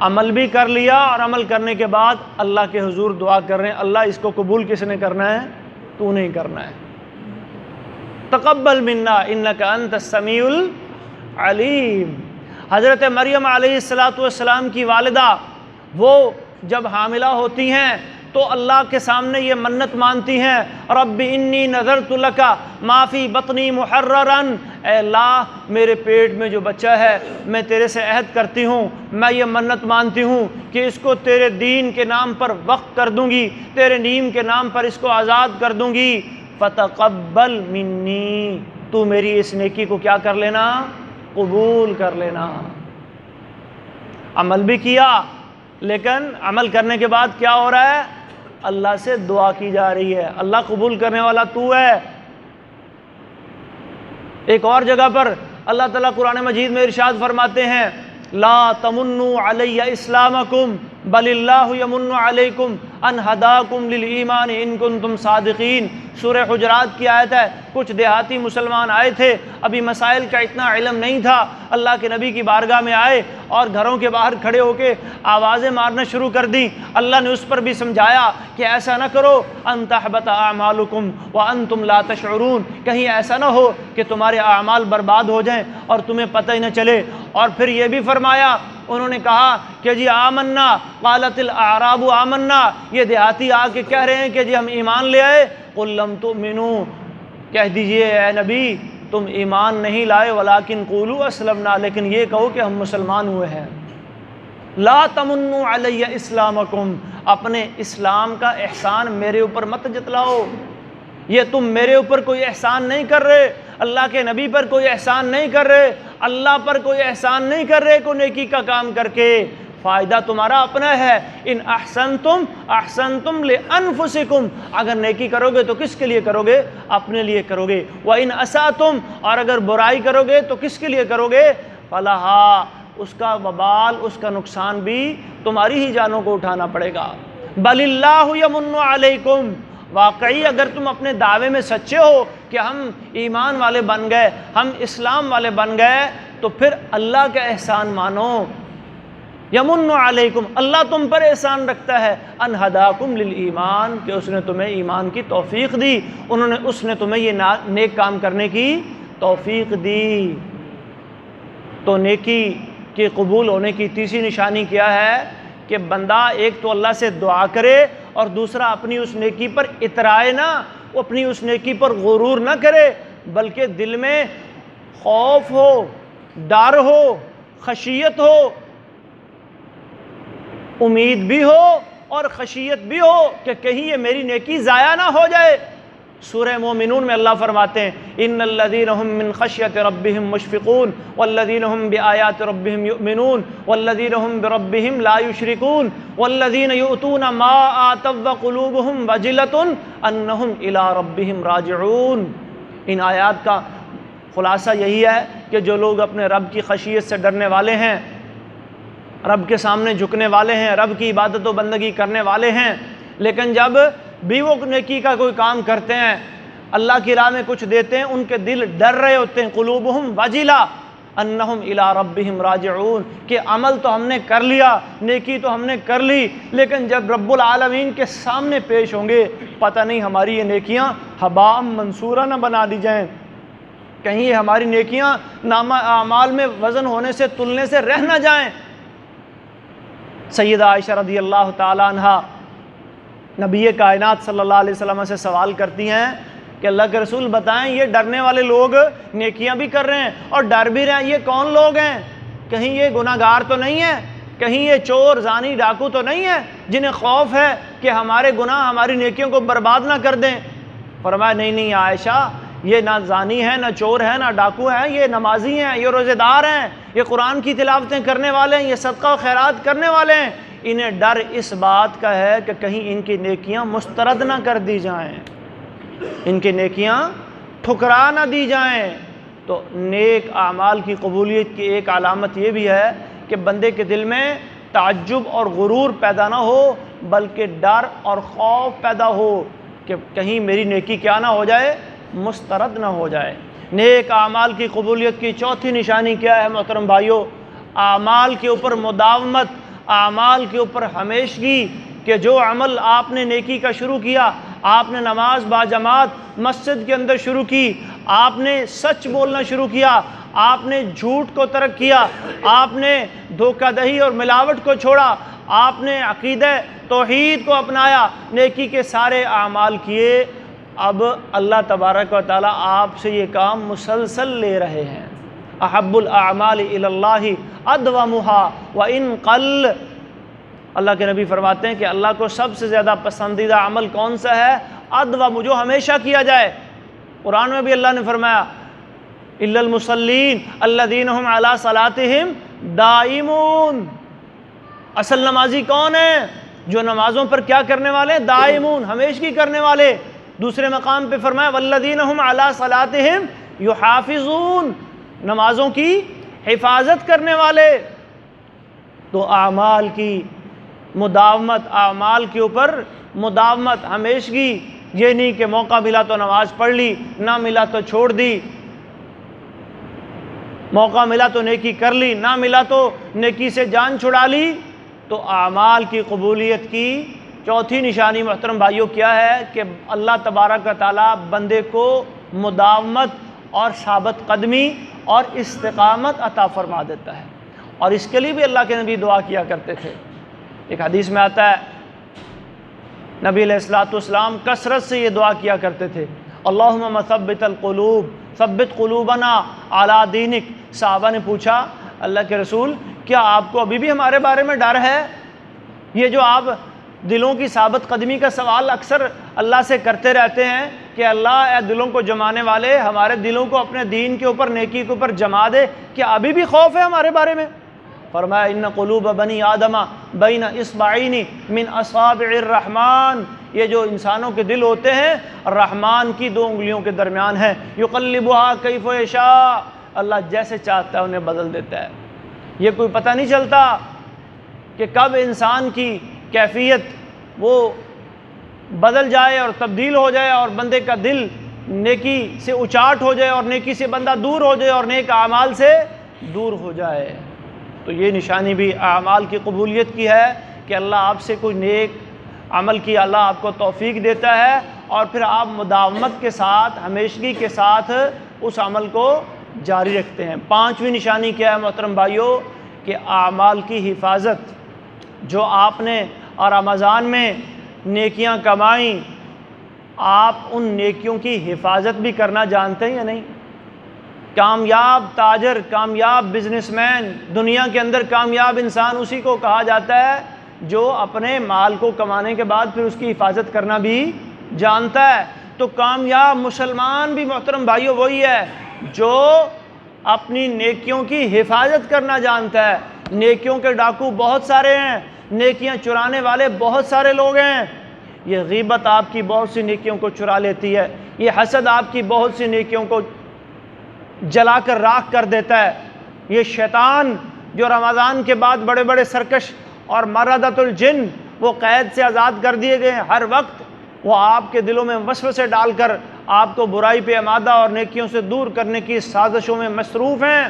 عمل بھی کر لیا اور عمل کرنے کے بعد اللہ کے حضور دعا کر رہے ہیں، اللہ اس کو قبول کس نے کرنا ہے؟ تو نہیں کرنا ہے۔ تقبل منا انک انت السمیع العلیم۔ حضرت مریم علیہ السلام کی والدہ، وہ جب حاملہ ہوتی ہیں تو اللہ کے سامنے یہ منت مانتی ہیں، رب انی نذرت لک ما فی بطنی محررا، اے اللہ میرے پیٹ میں جو بچہ ہے میں تیرے سے عہد کرتی ہوں، میں یہ منت مانتی ہوں کہ اس کو تیرے دین کے نام پر وقف کر دوں گی، تیرے نیم کے نام پر اس کو آزاد کر دوں گی۔ فتقبل منی، تو میری اس نیکی کو کیا کر لینا؟ قبول کر لینا۔ عمل بھی کیا، لیکن عمل کرنے کے بعد کیا ہو رہا ہے؟ اللہ سے دعا کی جا رہی ہے، اللہ قبول کرنے والا تو ہے۔ ایک اور جگہ پر اللہ تعالیٰ قرآن مجید میں ارشاد فرماتے ہیں لا تمنوا علی اسلامکم بل اللہ یمن علیکم ان ہداکم للایمان ان کنتم صادقین۔ سورہ حجرات کی آیت ہے۔ کچھ دیہاتی مسلمان آئے تھے، ابھی مسائل کا اتنا علم نہیں تھا، اللہ کے نبی کی بارگاہ میں آئے اور گھروں کے باہر کھڑے ہو کے آوازیں مارنا شروع کر دیں۔ اللہ نے اس پر بھی سمجھایا کہ ایسا نہ کرو، ان تحبط اعمالکم وانتم لا تشعرون، کہیں ایسا نہ ہو کہ تمہارے اعمال برباد ہو جائیں اور تمہیں پتہ ہی نہ چلے۔ اور پھر یہ بھی فرمایا، انہوں نے کہا کہ جی آمنا، قالت الاعراب آمنا، یہ دیہاتی آ کے کہہ رہے ہیں کہ جی ہم ایمان لے آئے۔ قل لم تؤمنوا، کہہ دیجئے اے نبی تم ایمان نہیں لائے، ولیکن قولوا اسلمنا، لیکن یہ کہو کہ ہم مسلمان ہوئے ہیں۔ لا تمنوا علی اسلامکم، اپنے اسلام کا احسان میرے اوپر مت جتلاؤ۔ یہ تم میرے اوپر کوئی احسان نہیں کر رہے، اللہ کے نبی پر کوئی احسان نہیں کر رہے، اللہ پر کوئی احسان نہیں کر رہے، کوئی نیکی کا کام کر کے۔ فائدہ تمہارا اپنا ہے۔ ان احسنتم احسنتم لانفسکم، اگر نیکی کرو گے تو کس کے لیے کرو گے؟ اپنے لیے کرو گے۔ وان اسأتم، اور اگر برائی کرو گے تو کس کے لیے کرو گے؟ فلہا، اس کا وبال، اس کا نقصان بھی تمہاری ہی جانوں کو اٹھانا پڑے گا۔ بل اللہ یمن علیکم، واقعی اگر تم اپنے دعوے میں سچے ہو کہ ہم ایمان والے بن گئے، ہم اسلام والے بن گئے، تو پھر اللہ کا احسان مانو۔ یمن علیکم، اللہ تم پر احسان رکھتا ہے، ان ہداکم للایمان، کہ اس نے تمہیں ایمان کی توفیق دی، اس نے تمہیں یہ نیک کام کرنے کی توفیق دی۔ تو نیکی کے قبول ہونے کی تیسری نشانی کیا ہے کہ بندہ ایک تو اللہ سے دعا کرے، اور دوسرا اپنی اس نیکی پر اترائے نہ، وہ اپنی اس نیکی پر غرور نہ کرے، بلکہ دل میں خوف ہو، ڈر ہو، خشیت ہو، امید بھی ہو اور خشیت بھی ہو کہ کہیں یہ میری نیکی ضائع نہ ہو جائے۔ سورہ مومنون میں اللہ فرماتے ہیں ان الذین هم من خشیۃ ربهم مشفقون والذین هم بآیات ربهم یؤمنون والذین هم بربهم لا یشرکون والذین یؤتون ما آتوا وقلوبهم وجلۃ انہم الی ربهم راجعون۔ ان آیات کا خلاصہ یہی ہے کہ جو لوگ اپنے رب کی خشیت سے ڈرنے والے ہیں، رب کے سامنے جھکنے والے ہیں، رب کی عبادت و بندگی کرنے والے ہیں، لیکن جب بھی وہ نیکی کا کوئی کام کرتے ہیں، اللہ کی راہ میں کچھ دیتے ہیں، ان کے دل ڈر رہے ہوتے ہیں، قلوبہم وجلہ انہم الی ربہم راجعون، کہ عمل تو ہم نے کر لیا، نیکی تو ہم نے کر لی، لیکن جب رب العالمین کے سامنے پیش ہوں گے پتہ نہیں ہماری یہ نیکیاں ہباء منصورہ نہ بنا دی جائیں، کہیں یہ ہماری نیکیاں نامہ اعمال میں وزن ہونے سے تلنے سے رہ نہ جائیں۔ سیدہ عائشہ رضی اللہ تعالیٰ عنہ نبی کائنات صلی اللہ علیہ وسلم سے سوال کرتی ہیں کہ اللہ کے رسول بتائیں یہ ڈرنے والے لوگ نیکیاں بھی کر رہے ہیں اور ڈر بھی رہے ہیں، یہ کون لوگ ہیں؟ کہیں یہ گناہ گار تو نہیں ہے؟ کہیں یہ چور زانی ڈاکو تو نہیں ہے جنہیں خوف ہے کہ ہمارے گناہ ہماری نیکیوں کو برباد نہ کر دیں؟ فرمایا نہیں عائشہ، یہ نہ زانی ہے، نہ چور ہے، نہ ڈاکو ہیں، یہ نمازی ہیں، یہ روزے دار ہیں، یہ قرآن کی تلاوتیں کرنے والے ہیں، یہ صدقہ و خیرات کرنے والے ہیں۔ انہیں ڈر اس بات کا ہے کہ کہیں ان کی نیکیاں مسترد نہ کر دی جائیں، ان کی نیکیاں ٹھکرا نہ دی جائیں۔ تو نیک اعمال کی قبولیت کی ایک علامت یہ بھی ہے کہ بندے کے دل میں تعجب اور غرور پیدا نہ ہو، بلکہ ڈر اور خوف پیدا ہو کہ کہیں میری نیکی کیا نہ ہو جائے، مسترد نہ ہو جائے۔ نیک اعمال کی قبولیت کی چوتھی نشانی کیا ہے محترم بھائیو؟ اعمال کے اوپر مداومت، اعمال کے اوپر ہمیشگی، کہ جو عمل آپ نے نیکی کا شروع کیا، آپ نے نماز باجماعت مسجد کے اندر شروع کی، آپ نے سچ بولنا شروع کیا، آپ نے جھوٹ کو ترک کیا، آپ نے دھوکہ دہی اور ملاوٹ کو چھوڑا، آپ نے عقیدہ توحید کو اپنایا، نیکی کے سارے اعمال کیے، اب اللہ تبارک و تعالیٰ آپ سے یہ کام مسلسل لے رہے ہیں۔ احب الاعمال الی اللہ ادومها وان قل، اللہ کے نبی فرماتے ہیں کہ اللہ کو سب سے زیادہ پسندیدہ عمل کون سا ہے؟ ادوم، جو ہمیشہ کیا جائے۔ قرآن میں بھی اللہ نے فرمایا الا المصلین الذین هم علی صلاتہم دائمون۔ اصل نمازی کون ہے؟ جو نمازوں پر کیا کرنے والے؟ دائمون، ہمیشگی کرنے والے۔ دوسرے مقام پہ فرمایا والذین هم علی صلاتہم یحافظون، نمازوں کی حفاظت کرنے والے۔ تو اعمال کی مداومت، اعمال کے اوپر مداومت، ہمیشگی، یہ نہیں کہ موقع ملا تو نماز پڑھ لی، نہ ملا تو چھوڑ دی، موقع ملا تو نیکی کر لی، نہ ملا تو نیکی سے جان چھڑا لی۔ تو اعمال کی قبولیت کی چوتھی نشانی محترم بھائیوں کیا ہے کہ اللہ تبارک و تعالیٰ بندے کو مداومت اور ثابت قدمی اور استقامت عطا فرما دیتا ہے، اور اس کے لیے بھی اللہ کے نبی دعا کیا کرتے تھے۔ ایک حدیث میں آتا ہے نبی علیہ السلام کثرت سے یہ دعا کیا کرتے تھے، اللہم مثبت القلوب ثبت قلوبنا علی دینک۔ صحابہ نے پوچھا اللہ کے رسول کیا آپ کو ابھی بھی ہمارے بارے میں ڈر ہے؟ یہ جو آپ دلوں کی ثابت قدمی کا سوال اکثر اللہ سے کرتے رہتے ہیں کہ اللہ اے دلوں کو جمانے والے، ہمارے دلوں کو اپنے دین کے اوپر، نیکی کے اوپر جما دے، کیا ابھی بھی خوف ہے ہمارے بارے میں؟ فرمایا ان قلوب بنی آدم بین اصبعین من اصابع الرحمن، یہ جو انسانوں کے دل ہوتے ہیں رحمان کی 2 انگلیوں کے درمیان ہیں، یقلبها کیف یشاء، اللہ جیسے چاہتا ہے انہیں بدل دیتا ہے۔ یہ کوئی پتہ نہیں چلتا کہ کب انسان کی کیفیت وہ بدل جائے اور تبدیل ہو جائے اور بندے کا دل نیکی سے اچاٹ ہو جائے اور نیکی سے بندہ دور ہو جائے اور نیک اعمال سے دور ہو جائے۔ تو یہ نشانی بھی اعمال کی قبولیت کی ہے کہ اللہ آپ سے کوئی نیک عمل کی اللہ آپ کو توفیق دیتا ہے اور پھر آپ مداومت کے ساتھ، ہمیشگی کے ساتھ اس عمل کو جاری رکھتے ہیں۔ 5ویں نشانی کیا ہے محترم بھائیوں کہ اعمال کی حفاظت۔ جو آپ نے اور رمضان میں نیکیاں کمائیں، آپ ان نیکیوں کی حفاظت بھی کرنا جانتے ہیں یا نہیں؟ کامیاب تاجر، کامیاب بزنس مین، دنیا کے اندر کامیاب انسان اسی کو کہا جاتا ہے جو اپنے مال کو کمانے کے بعد پھر اس کی حفاظت کرنا بھی جانتا ہے۔ تو کامیاب مسلمان بھی محترم بھائیوں وہی ہے جو اپنی نیکیوں کی حفاظت کرنا جانتا ہے۔ نیکیوں کے ڈاکو بہت سارے ہیں، نیکیاں چرانے والے بہت سارے لوگ ہیں۔ یہ غیبت آپ کی بہت سی نیکیوں کو چرا لیتی ہے، یہ حسد آپ کی بہت سی نیکیوں کو جلا کر راکھ کر دیتا ہے۔ یہ شیطان جو رمضان کے بعد بڑے بڑے سرکش اور مردۃ الجن وہ قید سے آزاد کر دیے گئے ہیں، ہر وقت وہ آپ کے دلوں میں وسوسے ڈال کر آپ کو برائی پہ آمادہ اور نیکیوں سے دور کرنے کی سازشوں میں مصروف ہیں۔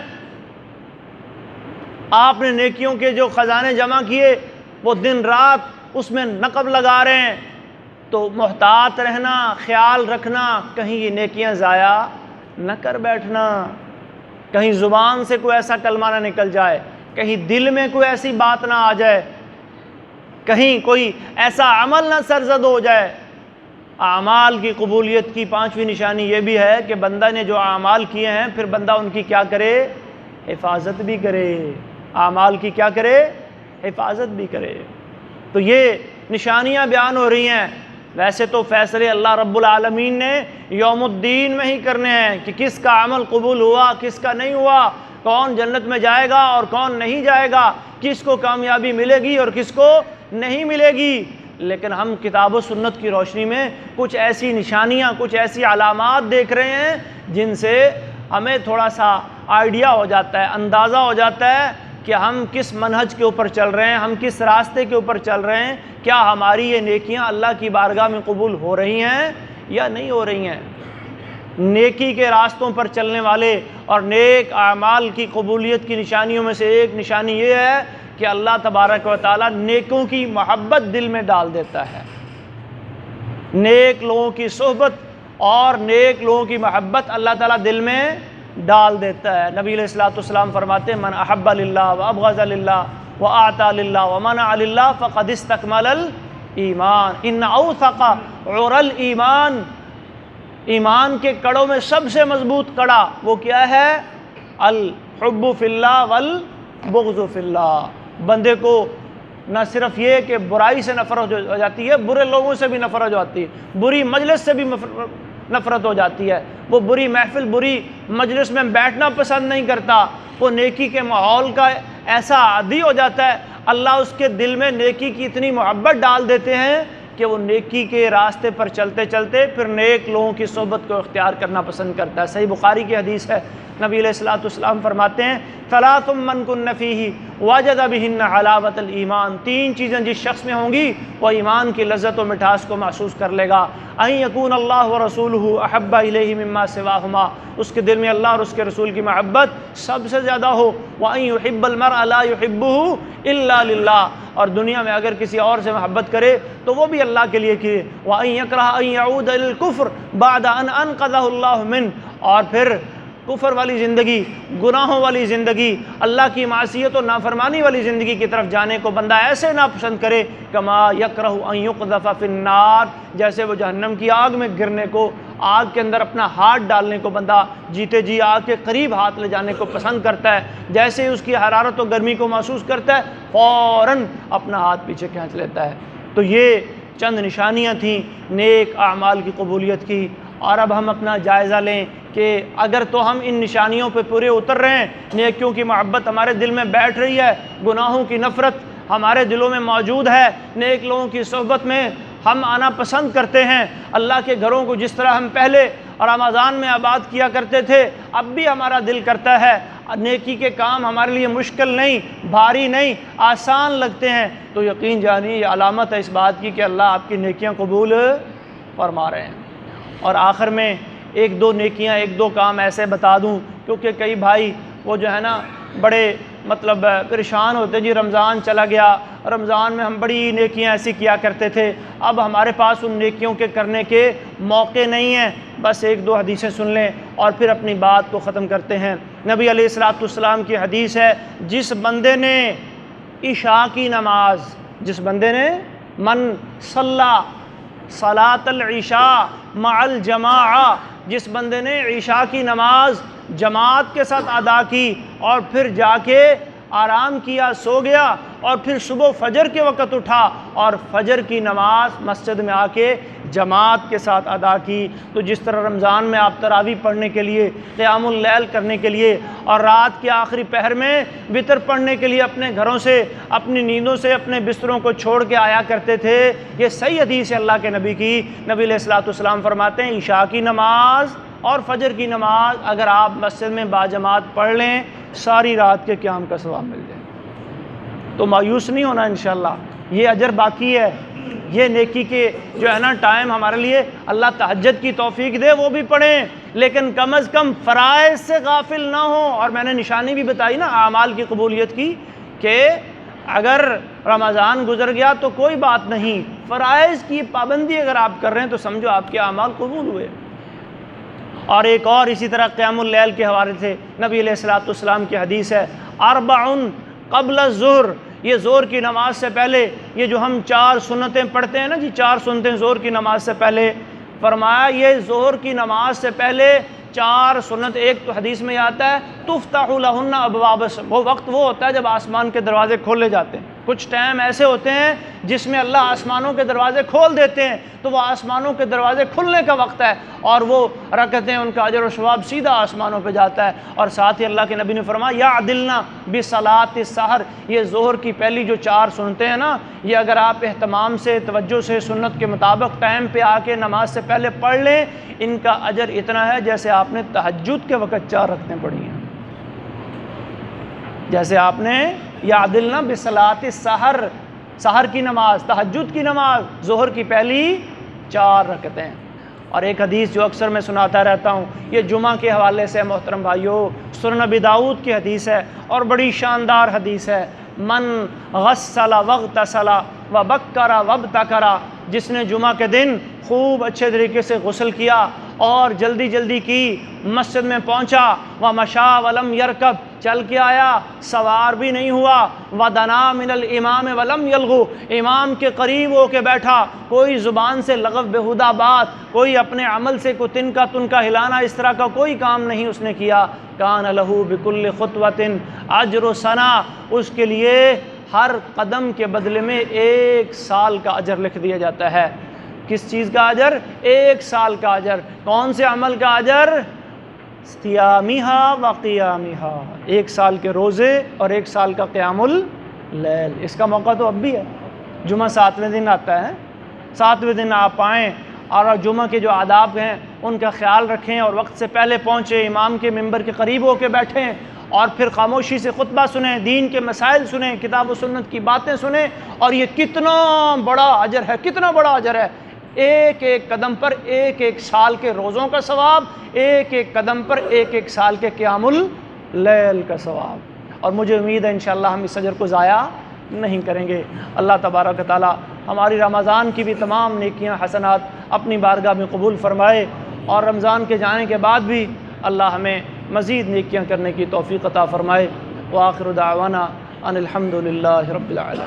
آپ نے نیکیوں کے جو خزانے جمع کیے وہ دن رات اس میں نقب لگا رہے ہیں، تو محتاط رہنا، خیال رکھنا کہیں یہ نیکیاں ضائع نہ کر بیٹھنا، کہیں زبان سے کوئی ایسا کلمہ نہ نکل جائے، کہیں دل میں کوئی ایسی بات نہ آ جائے، کہیں کوئی ایسا عمل نہ سرزد ہو جائے۔ اعمال کی قبولیت کی 5ویں نشانی یہ بھی ہے کہ بندہ نے جو اعمال کیے ہیں پھر بندہ ان کی کیا کرے؟ حفاظت بھی کرے۔ اعمال کی کیا کرے؟ حفاظت بھی کرے۔ تو یہ نشانیاں بیان ہو رہی ہیں۔ ویسے تو فیصلے اللہ رب العالمین نے یوم الدین میں ہی کرنے ہیں کہ کس کا عمل قبول ہوا، کس کا نہیں ہوا، کون جنت میں جائے گا اور کون نہیں جائے گا، کس کو کامیابی ملے گی اور کس کو نہیں ملے گی۔ لیکن ہم کتاب و سنت کی روشنی میں کچھ ایسی نشانیاں، کچھ ایسی علامات دیکھ رہے ہیں جن سے ہمیں تھوڑا سا آئیڈیا ہو جاتا ہے، اندازہ ہو جاتا ہے کہ ہم کس منہج کے اوپر چل رہے ہیں، ہم کس راستے کے اوپر چل رہے ہیں، کیا ہماری یہ نیکیاں اللہ کی بارگاہ میں قبول ہو رہی ہیں یا نہیں ہو رہی ہیں۔ نیکی کے راستوں پر چلنے والے اور نیک اعمال کی قبولیت کی نشانیوں میں سے ایک نشانی یہ ہے کہ اللہ تبارک و تعالیٰ نیکوں کی محبت دل میں ڈال دیتا ہے۔ نیک لوگوں کی صحبت اور نیک لوگوں کی محبت اللہ تعالیٰ دل میں ڈال دیتا ہے۔ نبی علیہ السلام فرماتے ہیں من احب للہ وابغض للہ واعطى للہ ومنع للہ فقد استکمل الایمان ان اوثق عر الایمان۔ ایمان کے کڑوں میں سب سے مضبوط کڑا وہ کیا ہے؟ الحب فی اللہ والبغض فی اللہ۔ بندے کو نہ صرف یہ کہ برائی سے نفرت ہو جاتی ہے، برے لوگوں سے بھی نفرت ہو جاتی ہے، بری مجلس سے بھی نفرت ہو جاتی ہے، وہ بری محفل بری مجلس میں بیٹھنا پسند نہیں کرتا، وہ نیکی کے ماحول کا ایسا عادی ہو جاتا ہے، اللہ اس کے دل میں نیکی کی اتنی محبت ڈال دیتے ہیں کہ وہ نیکی کے راستے پر چلتے چلتے پھر نیک لوگوں کی صحبت کو اختیار کرنا پسند کرتا ہے۔ صحیح بخاری کی حدیث ہے، نبی علیہ الصلوۃ والسلام فرماتے ہیں ثلاث من کن فیہ وجد بہن حلاوۃ الایمان، تین چیزیں جس شخص میں ہوں گی وہ ایمان کی لذت و مٹھاس کو محسوس کر لے گا۔ ان یکون اللہ ورسولہ احب الیہ مما سواہما، اس کے دل میں اللہ اور اس کے رسول کی محبت سب سے زیادہ ہو۔ وان یحب المرء لا یحبہ الا للہ، اور دنیا میں اگر کسی اور سے محبت کرے تو وہ بھی اللہ کے لیے کرے۔ وان یکرہ ان یعود الی الکفر بعد ان انقذہ اللہ منہ، اور پھر کفر والی زندگی، گناہوں والی زندگی، اللہ کی معصیت و نافرمانی والی زندگی کی طرف جانے کو بندہ ایسے ناپسند کرے کما یکرہ ان یقذف فی النار، جیسے وہ جہنم کی آگ میں گرنے کو، آگ کے اندر اپنا ہاتھ ڈالنے کو بندہ جیتے جی آگ کے قریب ہاتھ لے جانے کو پسند کرتا ہے، جیسے ہی اس کی حرارت و گرمی کو محسوس کرتا ہے فوراً اپنا ہاتھ پیچھے کھینچ لیتا ہے۔ تو یہ چند نشانیاں تھیں نیک اعمال کی قبولیت کی، اور اب ہم اپنا جائزہ لیں کہ اگر تو ہم ان نشانیوں پہ پورے اتر رہے ہیں، نیکیوں کی محبت ہمارے دل میں بیٹھ رہی ہے، گناہوں کی نفرت ہمارے دلوں میں موجود ہے، نیک لوگوں کی صحبت میں ہم آنا پسند کرتے ہیں، اللہ کے گھروں کو جس طرح ہم پہلے رمضان میں آباد کیا کرتے تھے اب بھی ہمارا دل کرتا ہے، نیکی کے کام ہمارے لیے مشکل نہیں، بھاری نہیں، آسان لگتے ہیں، تو یقین جانیے یہ علامت ہے اس بات کی کہ اللہ آپ کی نیکیاں قبول فرما رہے ہیں۔ اور آخر میں ایک دو نیکیاں، ایک دو کام ایسے بتا دوں، کیونکہ کئی بھائی وہ جو ہے نا بڑے مطلب پریشان ہوتے، جی رمضان چلا گیا، رمضان میں ہم بڑی نیکیاں ایسی کیا کرتے تھے، اب ہمارے پاس ان نیکیوں کے کرنے کے موقع نہیں ہیں۔ بس ایک دو حدیثیں سن لیں اور پھر اپنی بات کو ختم کرتے ہیں۔ نبی علیہ الصلوۃ والسلام کی حدیث ہے، جس بندے نے عشاء کی نماز، جس بندے نے من صلی صلاۃ العشاء مع الجماعہ، جس بندے نے عشاء کی نماز جماعت کے ساتھ ادا کی اور پھر جا کے آرام کیا، سو گیا، اور پھر صبح فجر کے وقت اٹھا اور فجر کی نماز مسجد میں آ کے جماعت کے ساتھ ادا کی، تو جس طرح رمضان میں آپ تراویح پڑھنے کے لیے، قیام اللیل کرنے کے لیے اور رات کے آخری پہر میں وتر پڑھنے کے لیے اپنے گھروں سے، اپنی نیندوں سے، اپنے بستروں کو چھوڑ کے آیا کرتے تھے، یہ صحیح حدیث ہے اللہ کے نبی کی۔ نبی علیہ الصلوۃ والسلام فرماتے ہیں عشاء کی نماز اور فجر کی نماز اگر آپ مسجد میں باجماعت پڑھ لیں ساری رات کے قیام کا ثواب مل جائے، تو مایوس نہیں ہونا انشاءاللہ، یہ اجر باقی ہے، یہ نیکی کے جو ہے نا ٹائم ہمارے لیے اللہ تہجد کی توفیق دے وہ بھی پڑھیں، لیکن کم از کم فرائض سے غافل نہ ہوں۔ اور میں نے نشانی بھی بتائی نا اعمال کی قبولیت کی، کہ اگر رمضان گزر گیا تو کوئی بات نہیں، فرائض کی پابندی اگر آپ کر رہے ہیں تو سمجھو آپ کے اعمال قبول ہوئے۔ اور ایک اور اسی طرح قیام اللیل کے حوالے سے نبی علیہ الصلوۃ والسلام کی حدیث ہے، اربع قبل الظہر، یہ ظہر کی نماز سے پہلے یہ جو ہم 4 سنتیں پڑھتے ہیں نا جی، 4 سنتیں ظہر کی نماز سے پہلے، فرمایا یہ ظہر کی نماز سے پہلے 4 سنت، ایک تو حدیث میں آتا ہے تفتح لہن ابواب السماء، وہ وقت وہ ہوتا ہے جب آسمان کے دروازے کھولے جاتے ہیں، کچھ ٹائم ایسے ہوتے ہیں جس میں اللہ آسمانوں کے دروازے کھول دیتے ہیں، تو وہ آسمانوں کے دروازے کھلنے کا وقت ہے، اور وہ رکعتیں ان کا اجر و ثواب سیدھا آسمانوں پہ جاتا ہے۔ اور ساتھ ہی اللہ کے نبی نے فرمایا یعدلنا بصلاۃ السحر، یہ ظہر کی پہلی جو 4 سنتیں ہیں نا، یہ اگر آپ اہتمام سے، توجہ سے، سنت کے مطابق ٹائم پہ آ کے نماز سے پہلے پڑھ لیں، ان کا اجر اتنا ہے جیسے آپ نے تہجد کے وقت 4 رکعتیں پڑھی ہیں، جیسے آپ نے یعدلنا بصلاۃ السحر، سحر کی نماز، تہجد کی نماز، ظہر کی پہلی 4 رکعتیں۔ اور ایک حدیث جو اکثر میں سناتا رہتا ہوں، یہ جمعہ کے حوالے سے محترم بھائیو، سنن ابی داؤد کی حدیث ہے اور بڑی شاندار حدیث ہے، من غسل واغتسل وبکر وابتکر، جس نے جمعہ کے دن خوب اچھے طریقے سے غسل کیا اور جلدی جلدی کی، مسجد میں پہنچا، ومشا ولم یرکب، چل کے آیا، سوار بھی نہیں ہوا، ودنا من الامام ولم یلغو، امام کے قریب ہو کے بیٹھا، کوئی زبان سے لغو بہودہ بات، کوئی اپنے عمل سے کوئی تنکا تنکا ہلانا، اس طرح کا کوئی کام نہیں اس نے کیا، کان لہ بکل خطوۃ اجر سنہ، اس کے لیے ہر قدم کے بدلے میں 1 سال کا اجر لکھ دیا جاتا ہے۔ کس چیز کا اجر؟ 1 سال کا اجر۔ کون سے عمل کا اجر؟ صیامہا و قیامہا، 1 سال کے روزے اور 1 سال کا قیام اللیل۔ اس کا موقع تو اب بھی ہے، جمعہ 7ویں دن آتا ہے، 7ویں دن آپ آئیں اور جمعہ کے جو آداب ہیں ان کا خیال رکھیں اور وقت سے پہلے پہنچیں، امام کے ممبر کے قریب ہو کے بیٹھیں اور پھر خاموشی سے خطبہ سنیں، دین کے مسائل سنیں، کتاب و سنت کی باتیں سنیں۔ اور یہ کتنا بڑا اجر ہے، کتنا بڑا اجر ہے! ایک ایک قدم پر 1 سال کے روزوں کا ثواب، 1 قدم پر 1 سال کے قیام اللیل کا ثواب۔ اور مجھے امید ہے انشاءاللہ ہم اس اجر کو ضائع نہیں کریں گے۔ اللہ تبارک و تعالی ہماری رمضان کی بھی تمام نیکیاں حسنات اپنی بارگاہ میں قبول فرمائے، اور رمضان کے جانے کے بعد بھی اللہ ہمیں مزید نیکیاں کرنے کی توفیق عطا فرمائے۔ وآخر دعوانا ان الحمد للہ رب العالمین۔